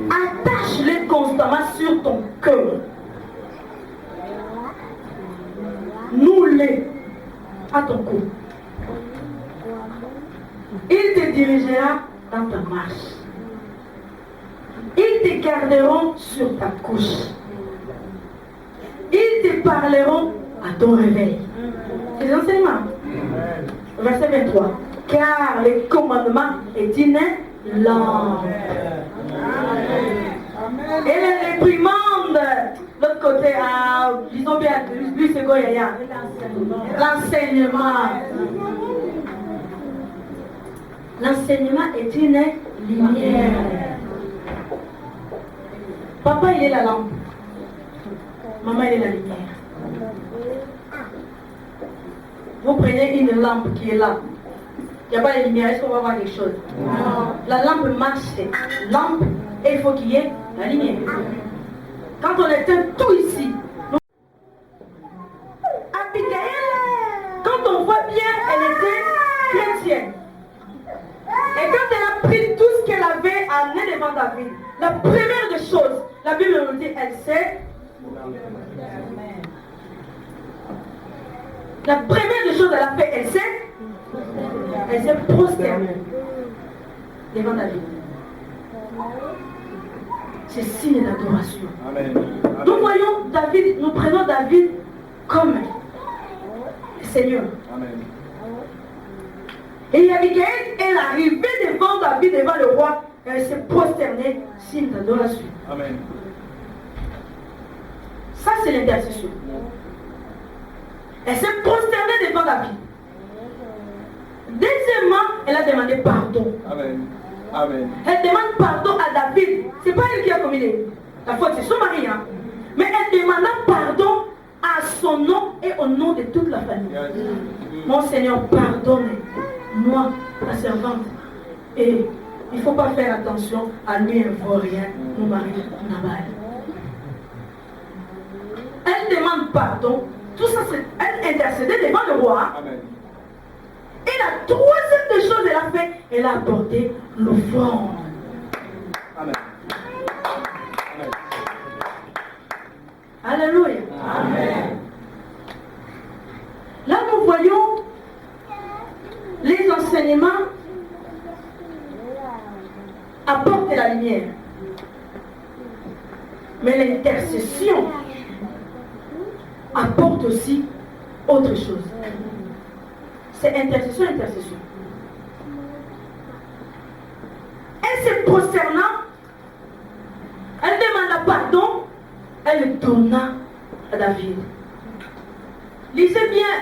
B: Attache-les constamment sur ton cœur. Noue-les à ton cou. Il te dirigera dans ta marche. Ils te garderont sur ta couche. Ils te parleront à ton réveil. C'est l'enseignement. Verset 23. Car le commandement est une lampe. Et les réprimandes, l'autre côté, disons bien, lui c'est quoi, Yaya? L'enseignement. L'enseignement est une lumière. Papa, il est la lampe. Maman, il est la lumière. Vous prenez une lampe qui est là. Il n'y a pas de lumière. Est-ce qu'on va voir quelque chose? Non. La lampe marche, c'est lampe et il faut qu'il y ait la lumière. Quand on éteint tout ici, Abigail, quand on voit bien, elle était chrétienne. Et quand elle a pris tout ce qu'elle avait amené devant David, la première des choses, la Bible nous dit, elle sait. La première des choses, elle a fait, elle s'est prosternée devant David. C'est signe d'adoration. Nous voyons David, nous prenons David comme Seigneur. Amen. Et Abigail, elle est arrivée devant David, devant le roi, et elle s'est prosternée, signe d'adoration. Amen. Ça, c'est l'intercession. Elle s'est prosternée devant David. Deuxièmement, elle a demandé pardon. Amen. Amen. Elle demande pardon à David. C'est pas elle qui a commis la faute, c'est son mari. Hein? Mais elle demanda pardon à son nom et au nom de toute la famille. Mon Seigneur, pardonne-moi, la servante. Et il ne faut pas faire attention à lui, un vaurien, mon mari, Nabal. Elle demande pardon. Tout ça, c'est elle intercédait devant le roi. Amen. Et la troisième des choses, elle a fait, elle a apporté l'offrande. Amen. Amen. Alléluia. Amen. Là, nous voyons les enseignements apportent la lumière. Mais l'intercession apporte aussi autre chose. C'est intercession. Elle se prosternant, elle demanda pardon, elle le donna à David. Lisez bien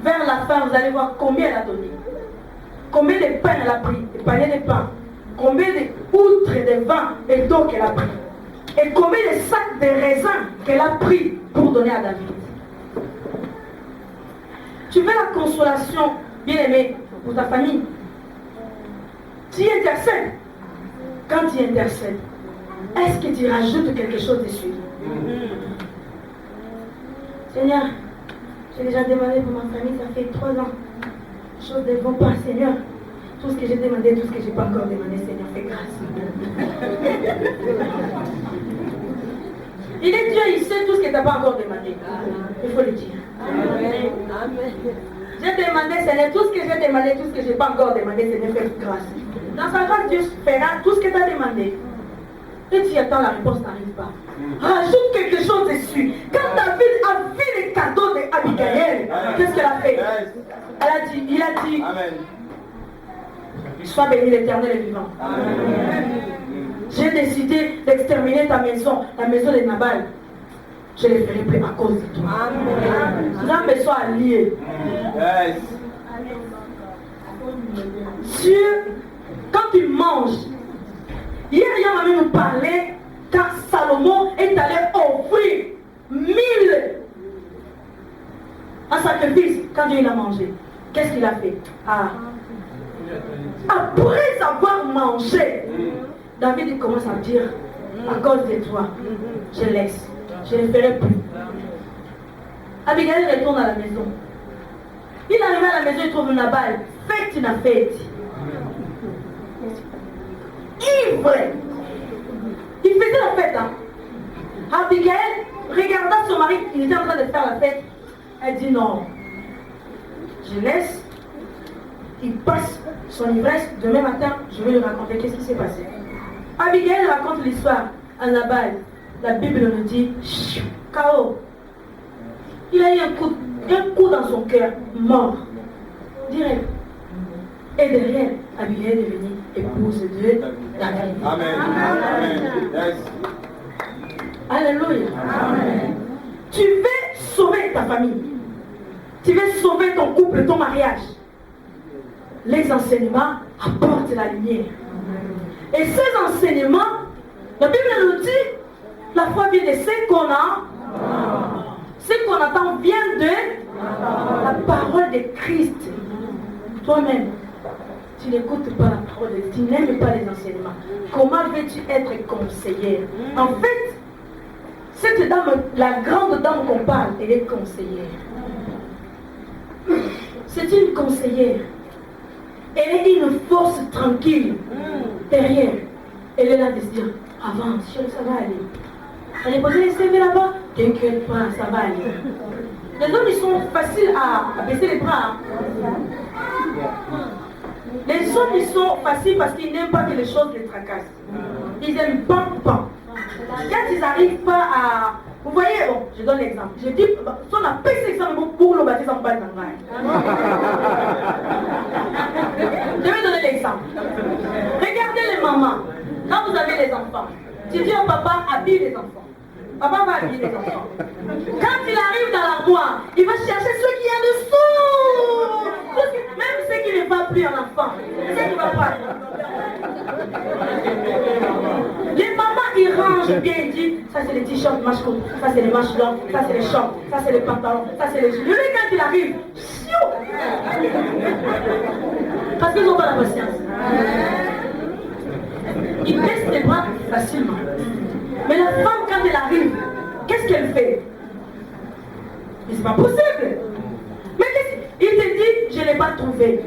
B: vers la fin, vous allez voir combien elle a donné. Combien de pain elle a pris, des paniers de pain. Combien de outres, de vin et d'eau qu'elle a pris. Et combien de sacs de raisins qu'elle a pris pour donner à David. Tu veux la consolation, bien-aimé, pour ta famille. Tu intercèdes. Quand tu intercèdes, est-ce que tu rajoutes quelque chose dessus? Seigneur, j'ai déjà demandé pour ma famille, ça fait 3 ans. Les choses ne vont pas, Seigneur. Tout ce que j'ai demandé, tout ce que je n'ai pas encore demandé, Seigneur, fais grâce. Il est Dieu, il sait tout ce que tu n'as pas encore demandé. Il faut le dire. Amen. J'ai demandé, Seigneur, tout ce que j'ai demandé, tout ce que je n'ai pas encore demandé, Seigneur, fais grâce. Dans sa grâce, Dieu fera tout ce que tu as demandé. Et tu attends, la réponse n'arrive pas. Rajoute quelque chose dessus. Quand David a vu les cadeaux d'Abigail, qu'est-ce qu'elle a fait? Il a dit, Amen. Sois béni l'Éternel et vivant. J'ai décidé d'exterminer ta maison, la maison de Nabal. Je ne les ferai plus à cause de toi. L'âme soit alliée. Quand tu manges, hier, il m'a nous parlé quand Salomon est allé offrir 1000 en sacrifice quand Dieu l'a mangé. Qu'est-ce qu'il a fait? Après avoir mangé, David commence à dire, à cause de toi, je laisse, je ne ferai plus. Abigail retourne à la maison. Il arrive à la maison, il trouve Nabal, fête une fête. Ivre. Il faisait la fête. Abigail regarda son mari, il était en train de faire la fête. Elle dit non, je laisse. Il passe son ivresse. Demain matin, je vais lui raconter qu'est-ce qui s'est passé. Abigail raconte l'histoire à Nabal. La Bible nous dit KO. Il a eu un coup dans son cœur, mort. Direct. Et derrière, Abigail est devenue épouse de David.
E: Amen. Amen. Yes.
B: Alléluia. Amen. Tu veux sauver ta famille. Tu veux sauver ton couple, ton mariage. Les enseignements apportent la lumière. Et ces enseignements, la Bible nous dit, la foi vient de ce qu'on a. Ce qu'on attend vient de la parole de Christ. Toi-même, tu n'écoutes pas la parole de Dieu, tu n'aimes pas les enseignements. Comment veux-tu être conseillère? En fait, cette dame, la grande dame qu'on parle, elle est conseillère. C'est une conseillère. Elle est une force tranquille. Derrière, elle est là de se dire, avance, chérie, ça va aller. Elle est posée les CV là-bas, t'inquiète pas, ça va aller. Les hommes, ils sont faciles à baisser les bras. Les hommes, ils sont faciles parce qu'ils n'aiment pas que les choses les tracassent. Ils n'aiment pas. Quand ils n'arrivent pas à... Vous voyez, bon, je donne l'exemple. Je dis, si on a payé cet exemple pour le baptême en bas de Je vais donner l'exemple. Regardez les mamans. Quand vous avez les enfants, tu dis au papa, habille les enfants. Papa va habiller les enfants. Quand il arrive dans l'armoire, il va chercher ce qu'il y a dessous. Même ce qui ne va plus en enfant. Ce qui ne va pas. Les mamans, ils rangent bien, ils disent, ça c'est les t-shirts manches courtes, ça c'est les manches longues, ça c'est les shorts, ça c'est les pantalons, ça c'est les jupes. Mais quand il arrive, parce qu'ils n'ont pas la patience. Ils baissent les bras facilement. Mais la femme, quand elle arrive, qu'est-ce qu'elle fait? Mais c'est pas possible. Mais il te dit, je ne l'ai pas trouvé.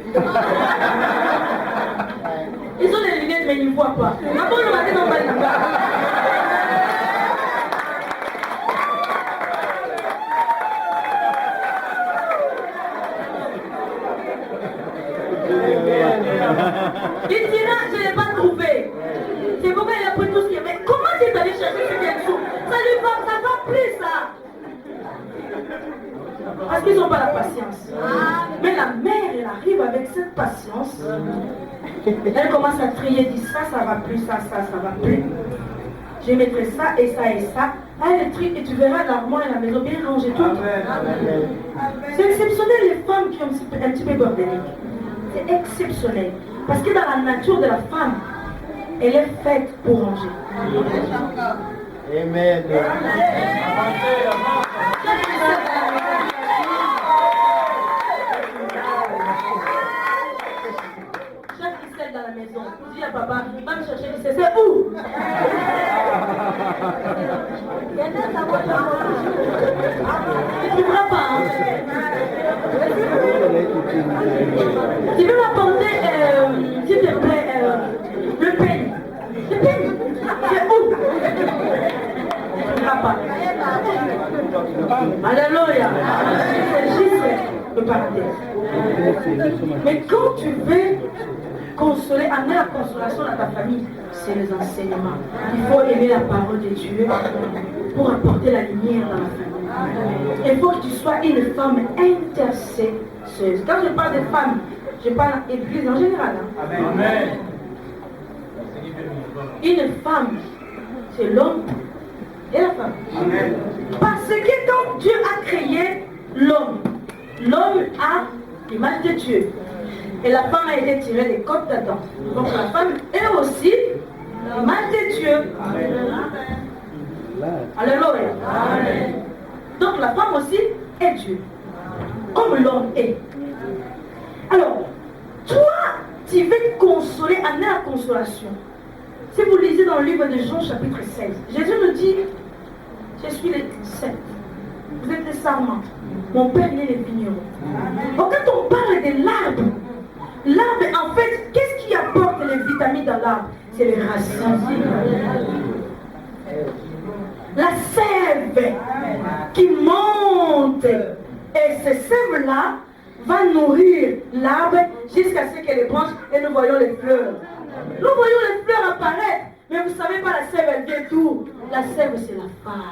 B: Ils ont les lunettes, mais ils ne voient pas. D'abord, le matin, on va le voir. Il dira, je ne l'ai pas trouvé. C'est pourquoi il a pris tout ce qu'il y avait. Comment tu es allé chercher ce qu'il y a dessous? Ça va plus, ça. Parce qu'ils n'ont pas la patience. Mais la mère, elle arrive avec cette patience. Elle commence à trier, dit ça, ça va plus, ça va plus. Je mettrai ça et ça et ça. Elle trie et tu verras l'armoire et la maison bien rangée tout. C'est exceptionnel les femmes qui ont un petit peu bordélique. C'est exceptionnel. Parce que dans la nature de la femme, elle est faite pour ranger.
E: Amen.
B: papa, va me chercher, c'est où? Tu ne pourras pas. Hein? Tu veux m'apporter, s'il te plaît, le peigne. Le peigne, c'est où? Tu ne pourras pas. Alléluia. C'est juste le parenthèse. Mais quand tu veux consoler, amener la consolation à ta famille, c'est les enseignements. Il faut aimer la parole de Dieu pour apporter la lumière dans la famille. Il faut que tu sois une femme intercesseuse. Quand je parle de femme, je parle de l'église en général. Hein.
E: Amen.
B: Une femme, c'est l'homme et la femme.
E: Amen.
B: Parce que quand Dieu a créé l'homme, l'homme a l'image de Dieu. Et la femme a été tirée des côtes d'Adam. Donc la femme est aussi l'image de Dieu. Alléluia. Amen. Donc la femme aussi est Dieu. Comme l'homme est. Alors, toi, tu veux consoler, amener la consolation. Si vous lisez dans le livre de Jean chapitre 16, Jésus nous dit, je suis les sept. Vous êtes les sarments. Mon père il est les vignerons. Donc quand on parle de l'arbre, l'arbre en fait, qu'est-ce qui apporte les vitamines dans l'arbre? C'est les racines. La sève qui monte. Et cette sève-là va nourrir l'arbre jusqu'à ce que les branches et nous voyons les fleurs. Nous voyons les fleurs apparaître. Mais vous ne savez pas la sève, elle vient d'où? La sève, c'est la femme.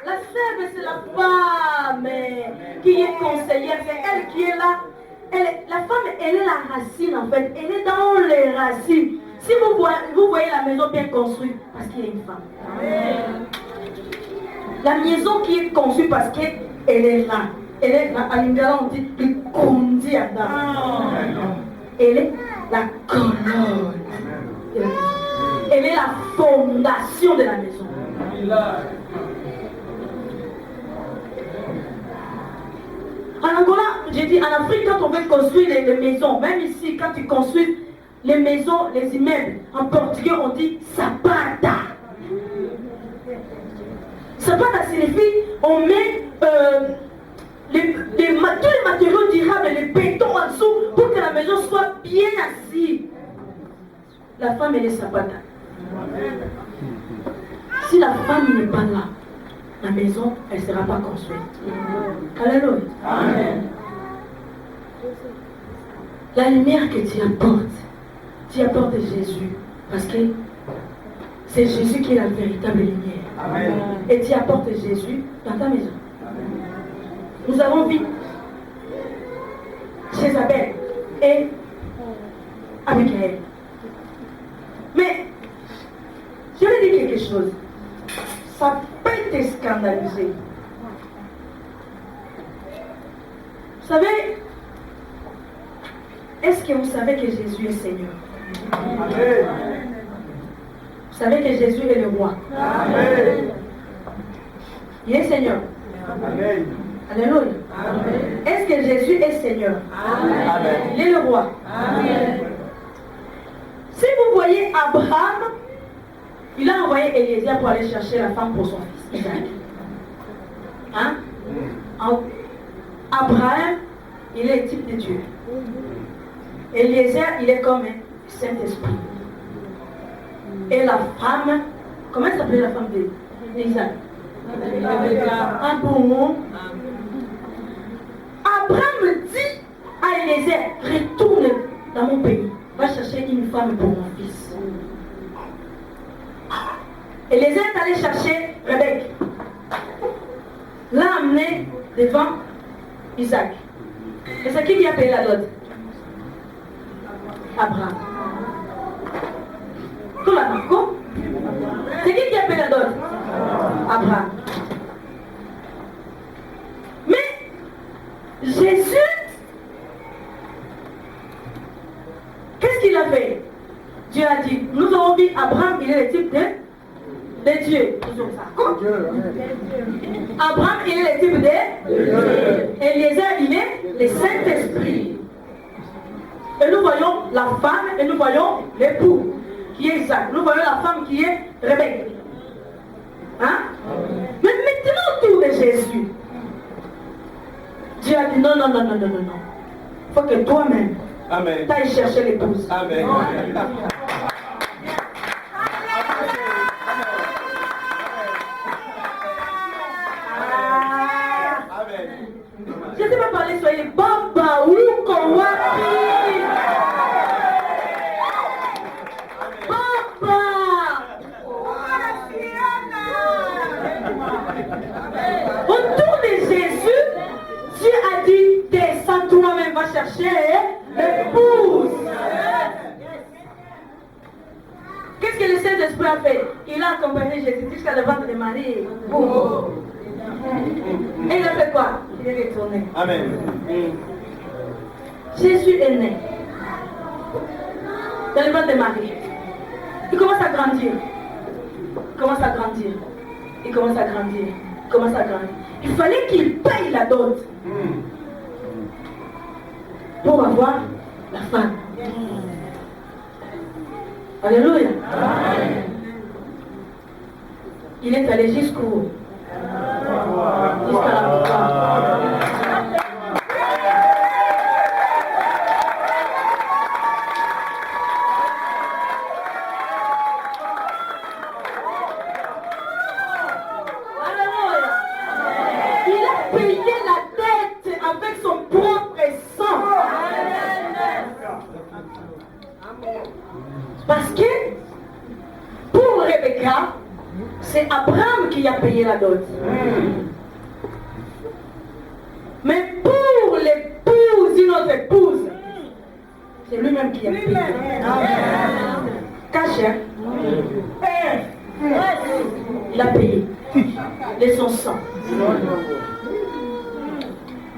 B: La sève, c'est la femme qui est conseillère. C'est elle qui est là. La femme, elle est la racine en fait. Elle est dans les racines. Si vous voyez la maison bien construite, parce qu'il y a une femme. La maison qui est conçue parce qu'elle est là. Elle est là, à l'ingala on dit, il conduit à Adam. Elle est la colonne de la maison. Elle est la fondation de la maison. En Angola, j'ai dit, en Afrique, quand on veut construire les maisons, même ici, quand tu construis les maisons, les immeubles, en portugais, on dit sapata. Sapata signifie, on met tous les matériaux durables, les bétons en dessous, pour que la maison soit bien assise. La femme, elle est sapata. Si la femme n'est pas là, la maison, elle ne sera pas construite. Alléluia. Amen. La lumière que tu apportes Jésus. Parce que c'est Jésus qui est la véritable lumière. Amen. Et tu apportes Jésus dans ta maison. Amen. Nous avons vu Jézabel et Abigail. Mais, je vais dire quelque chose. Ça peut te scandaliser. Vous savez, est-ce que vous savez que Jésus est Seigneur? Amen. Vous savez que Jésus est le roi. Amen. Il est Seigneur. Amen. Alléluia. Amen. Est-ce que Jésus est Seigneur? Amen. Il est le roi. Amen. Si vous voyez Abraham, il a envoyé Eliezer pour aller chercher la femme pour son fils, Isaac. Hein? Abraham, il est le type de Dieu. Eliezer, il est comme un Saint-Esprit. Et la femme, comment s'appelait la femme d'Isaac? Un bon mot. Abraham dit à Eliezer, retourne dans mon pays, va chercher une femme pour mon fils. Eliezer est allé chercher Rebecca, l'a amené devant Isaac. Et c'est qui a payé la dot? Abraham. Comment? C'est qui a payé la dot? Abraham. Mais Jésus, qu'est-ce qu'il a fait? Dieu a dit, nous avons dit Abraham, il est le type de Dieu. Dieu. Toujours ça. Quoi? Abraham, il est le type de Eliezer, il est le Saint-Esprit. Et nous voyons la femme et nous voyons l'époux qui est Isaac. Nous voyons la femme qui est Rebecca. Hein? Mais maintenant autour de Jésus, Dieu a dit non, non, non, non, non, non, non. Il faut que toi-même, tu ailles chercher l'épouse.
E: Amen.
B: Je ne sais pas parler soyez Baba ou Kowapi. Baba. Autour de Jésus, Dieu a dit descends toi-même, va chercher l'épouse. Qu'est-ce que le Saint-Esprit a fait? Il a accompagné Jésus jusqu'à le ventre de Marie. Et il a fait quoi? Il est retourné.
E: Amen.
B: Jésus est né dans le ventre de Marie. Il commence à grandir. Il commence à grandir. Il commence à grandir. Il commence à grandir. Il fallait qu'il paye la dot pour avoir la femme. Alléluia. Il est allé jusqu'où? Jusqu'à la croix. Il a payé la dette avec son propre sang. Parce que pour Rebecca, c'est Abraham qui a payé la dot. Mais pour l'épouse, une autre épouse, c'est lui-même qui a payé. Caché. Il a payé de son sang.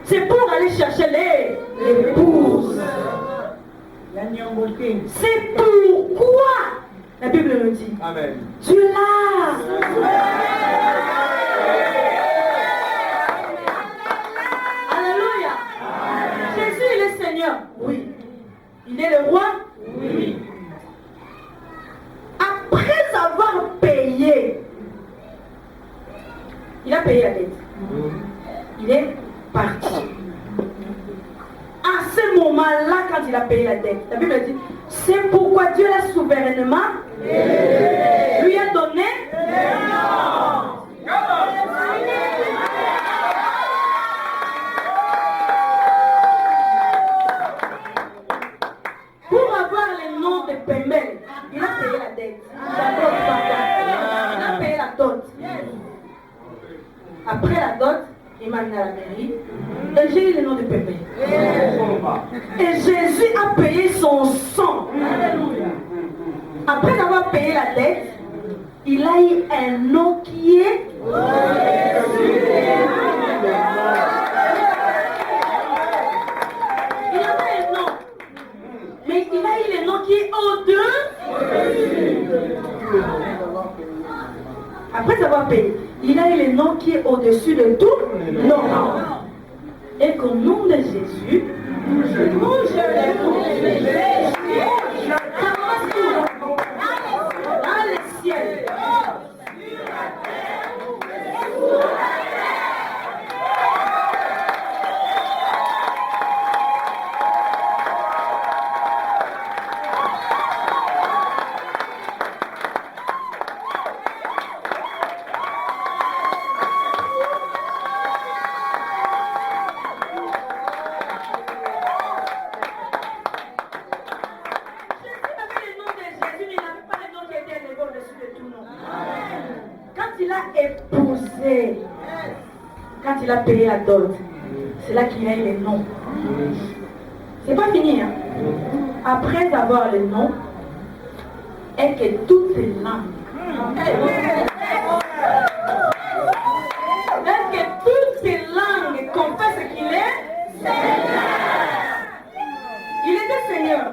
B: C'est pour aller chercher l'épouse. C'est pourquoi la Bible nous dit
E: Amen.
B: tu l'as. Alléluia. Jésus, il est Seigneur. Oui. Il est le roi. Oui. Après avoir payé, il a payé la dette. Il est parti. À ce moment-là, quand il a payé la dette, la Bible dit, c'est pourquoi Dieu l'a souverainement lui a donné pour avoir le nom de Pembel. Il a payé la dette. Il a payé la dot. Après la dot, il m'a amené à la mairie. Et j'ai eu le nom de Pépé. Et Jésus a payé son sang. Après avoir payé la dette, il a eu un nom qui est il avait un nom. Mais il a eu le nom qui est au-dessus. Après avoir payé, il a eu le nom qui est au-dessus de tout nom. Et qu'au nom de Jésus, dans le ciel. Quand il a payé la dot, c'est là qu'il a eu les noms. C'est pas fini. Hein? Après avoir les noms, et que toutes les langues, et que toutes les langues confessent qu'il est Seigneur. Il était Seigneur.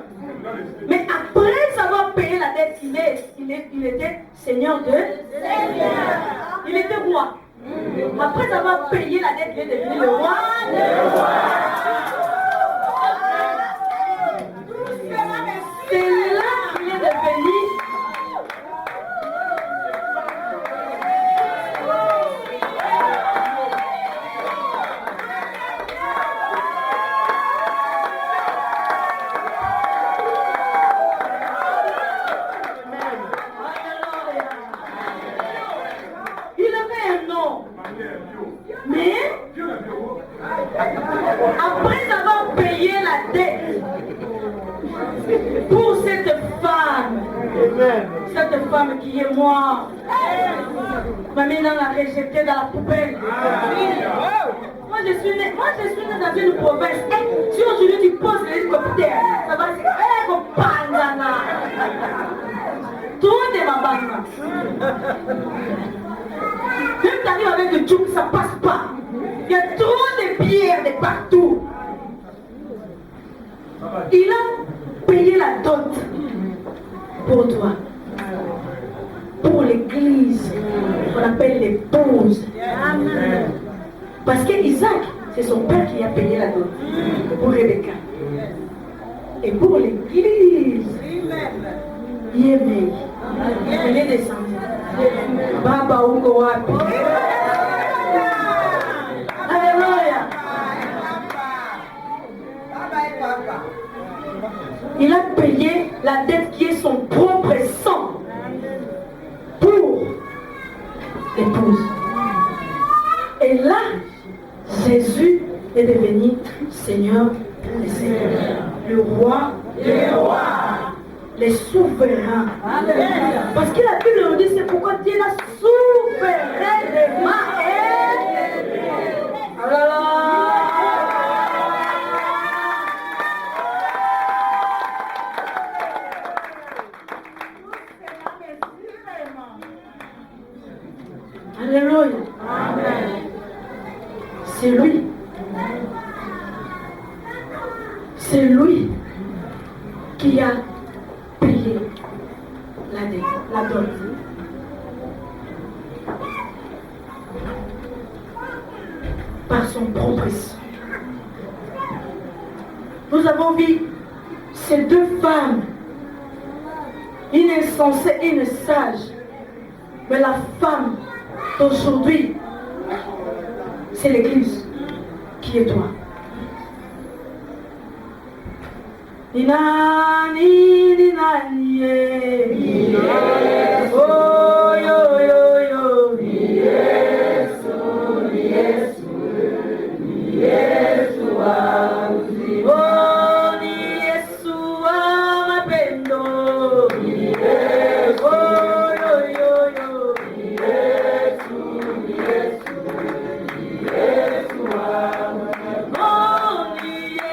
B: Mais après avoir payé la dette, il était Seigneur de Seigneur. Après avoir payé la dette, il est devenu le roi. C'est là qu'il est devenu. Mais après avoir payé la dette pour cette femme qui est moi, maintenant l'a rejetée dans la poubelle. Moi je suis née dans une province. Si aujourd'hui tu poses l'hélicoptère, ça va se tout est ma banque. Même tu arrives avec le tchouk, ça passe pas. Il y a trop de pierres de partout. Il a payé la dot pour toi. Pour l'église, on appelle l'épouse. Parce que Isaac, c'est son père qui a payé la dot pour Rebecca. Et pour l'église, Yémé, il est descendu. Baba uko wapi? Alléluia. Il a payé la dette qui est son propre sang pour l'épouse. Et là, Jésus est devenu Seigneur des Seigneurs, le roi des rois, les souverains. Parce que la Bible nous dit, c'est pourquoi Dieu l'a souverainement élevé. Alléluia. Amen. C'est lui. C'est lui qui a payé la dette, la dot. Par son propre sang. Nous avons vu ces deux femmes, une insensée et une sage. Mais la femme d'aujourd'hui, c'est l'église qui est toi. Ninani, ninani, oh, yo, yo, yo, Yesu, Yesu, Yesu, oh, Yesu, mapendo, oh, yo, yo, yo, Yesu, Yesu, Yesu, oh, Yesu,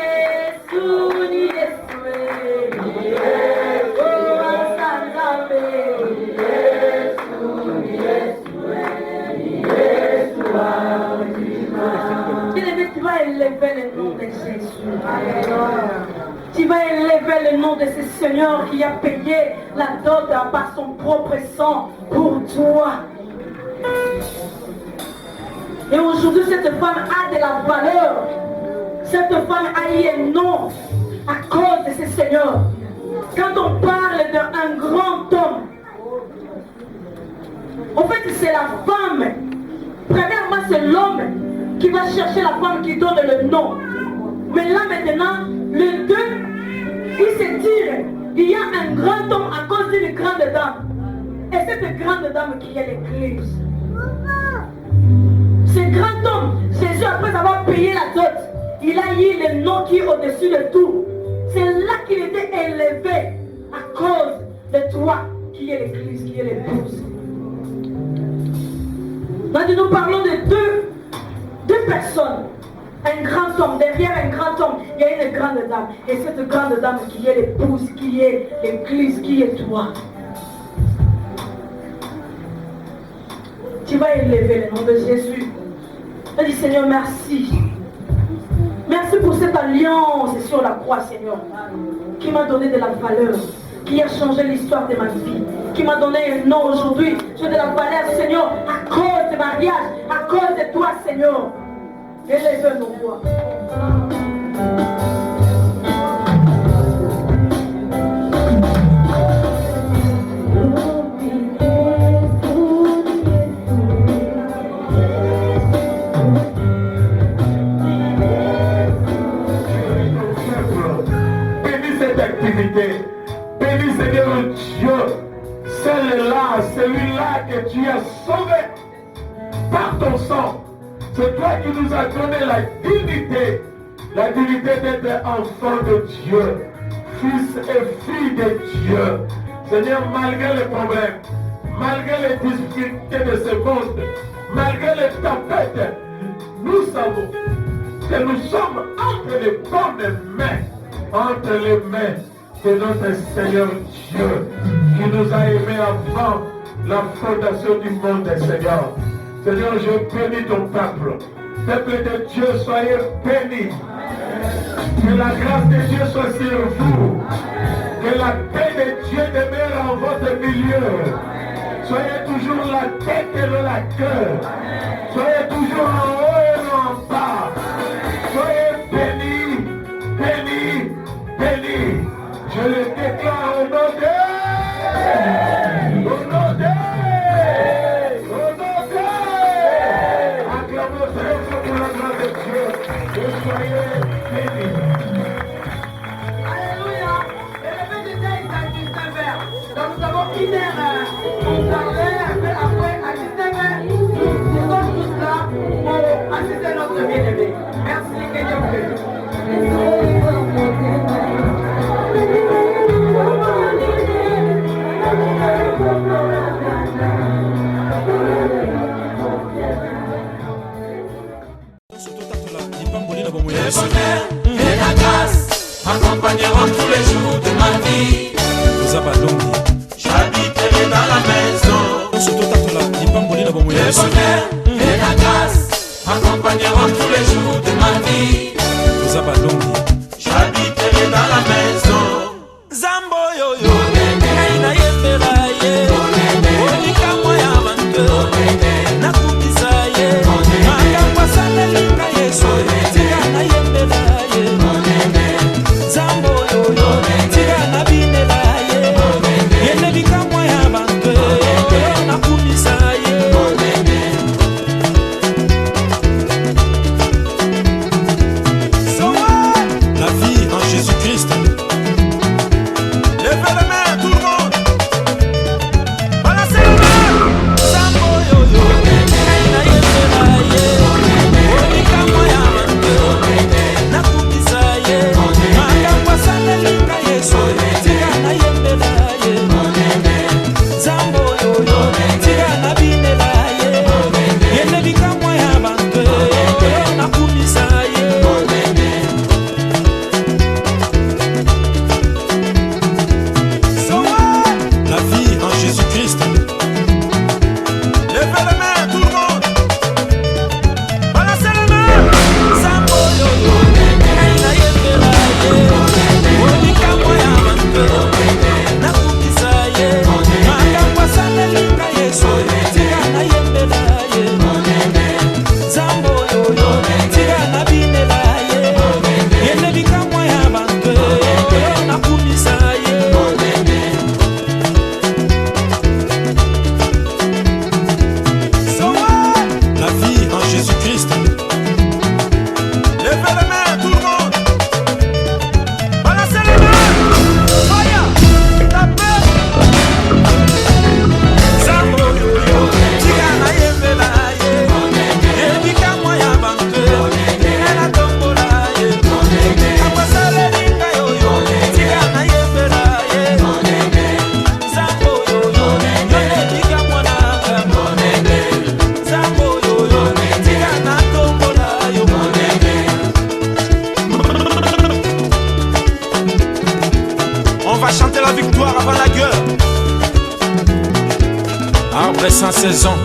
B: tu vas élever le nom de Jésus. Tu vas élever le nom de ce Seigneur qui a payé la dot par son propre sang pour toi. Et aujourd'hui, cette femme a de la valeur. Cette femme a eu un nom à cause de ce Seigneur. Quand on parle d'un grand homme, en fait, c'est la femme. Premièrement, c'est l'homme qui va chercher la femme qui donne le nom. Mais là maintenant, les deux, ils se tirent. Il y a un grand homme à cause d'une grande dame. Et cette grande dame qui est l'église. Ce grand homme, Jésus, après avoir payé la dot, il a eu le nom qui est au-dessus de tout. C'est là qu'il était élevé à cause de toi qui est l'église, qui est l'épouse. Maintenant, nous parlons de deux personnes. Un grand homme, derrière un grand homme, il y a une grande dame. Et cette grande dame qui est l'épouse, qui est l'église, qui est toi. Tu vas élever le nom de Jésus. Tu dis, Seigneur, merci. Merci pour cette alliance sur la croix, Seigneur, qui m'a donné de la valeur, qui a changé l'histoire de ma vie, qui m'a donné un nom aujourd'hui. J'ai de la valeur, Seigneur, à cause du mariage, à Seigneur, élève nos voix.
E: Bénis Seigneur Dieu, celle-là, celui-là que tu as sauvé par ton sang. C'est toi qui nous as donné la dignité d'être enfant de Dieu, fils et fille de Dieu. Seigneur, malgré les problèmes, malgré les difficultés de ce monde, malgré les tempêtes, nous savons que nous sommes entre les bonnes mains, entre les mains de notre Seigneur Dieu, qui nous a aimés avant la fondation du monde, Seigneur. Seigneur, je bénis ton peuple. Peuple de Dieu, soyez bénis. Que la grâce de Dieu soit sur vous. Que la paix de Dieu demeure en votre milieu. Soyez toujours la tête et non la queue. Soyez toujours en haut et non en bas. Soyez bénis, bénis, bénis. Je le déclare au nom de... Au nom de... Au nom de... Acclamons très fort pour la grâce de Dieu. Et soyez bénis.
C: Alléluia. Et le fait de Dieu est à 19h. Donc nous avons une heure pour parler un peu après à 19h. Nous sommes tous là pour assister notre bien-aimé. Merci, que Dieu vous bénisse.
F: Le bonheur et la grâce m'accompagneront tous les jours de ma vie. J'habiterai dans la maison. Le bonheur et la grâce m'accompagneront tous les jours de ma vie. J'habiterai dans la maison. Zambo yo yo, na yembela ye, onika moya bantu, nakubisa ye, makangwa sana linga yeso, tika na yembela ye, zambo yo yo, tika na binela ye, yene bika moya bantu, nakubisa ye.
G: La vie en Jésus-Christ.
F: Levez les mains, tout le monde. Balancez les mains. Sambo yo yo. Na yembela ye. Onika moya bantu. Nakubisa ye. Makangwa sana linga yeso. Tika na yembela ye. Sambo yo yo. Tika na binela ye. Yene bika moya bantu. Nakubisa ye.
G: La vie en Jésus-Christ.
F: Levez les mains, tout le monde. Balancez les mains. Sambo yo yo. Na yembela ye. Onika moya bantu. Nakubisa ye. Makangwa sana linga yeso. Tika na yembela ye. Sambo yo yo. Tika na binela ye. Yene bika moya bantu. Nakubisa ye.
G: La vie en Jésus-Christ.
F: Levez les mains, tout le monde. Balancez les mains. Fire. Tapez. Zambo yo yo. Tika na yembela ye. Ebika moya bantu. Ena tombola ye. Akwasale linga yo yo. Tika na yembela ye. Zambo yo yo. Yone bika mwana kamo. Zambo yo yo. Tika na tombola yo.
G: On va chanter la victoire avant la guerre. Arbre sans saison.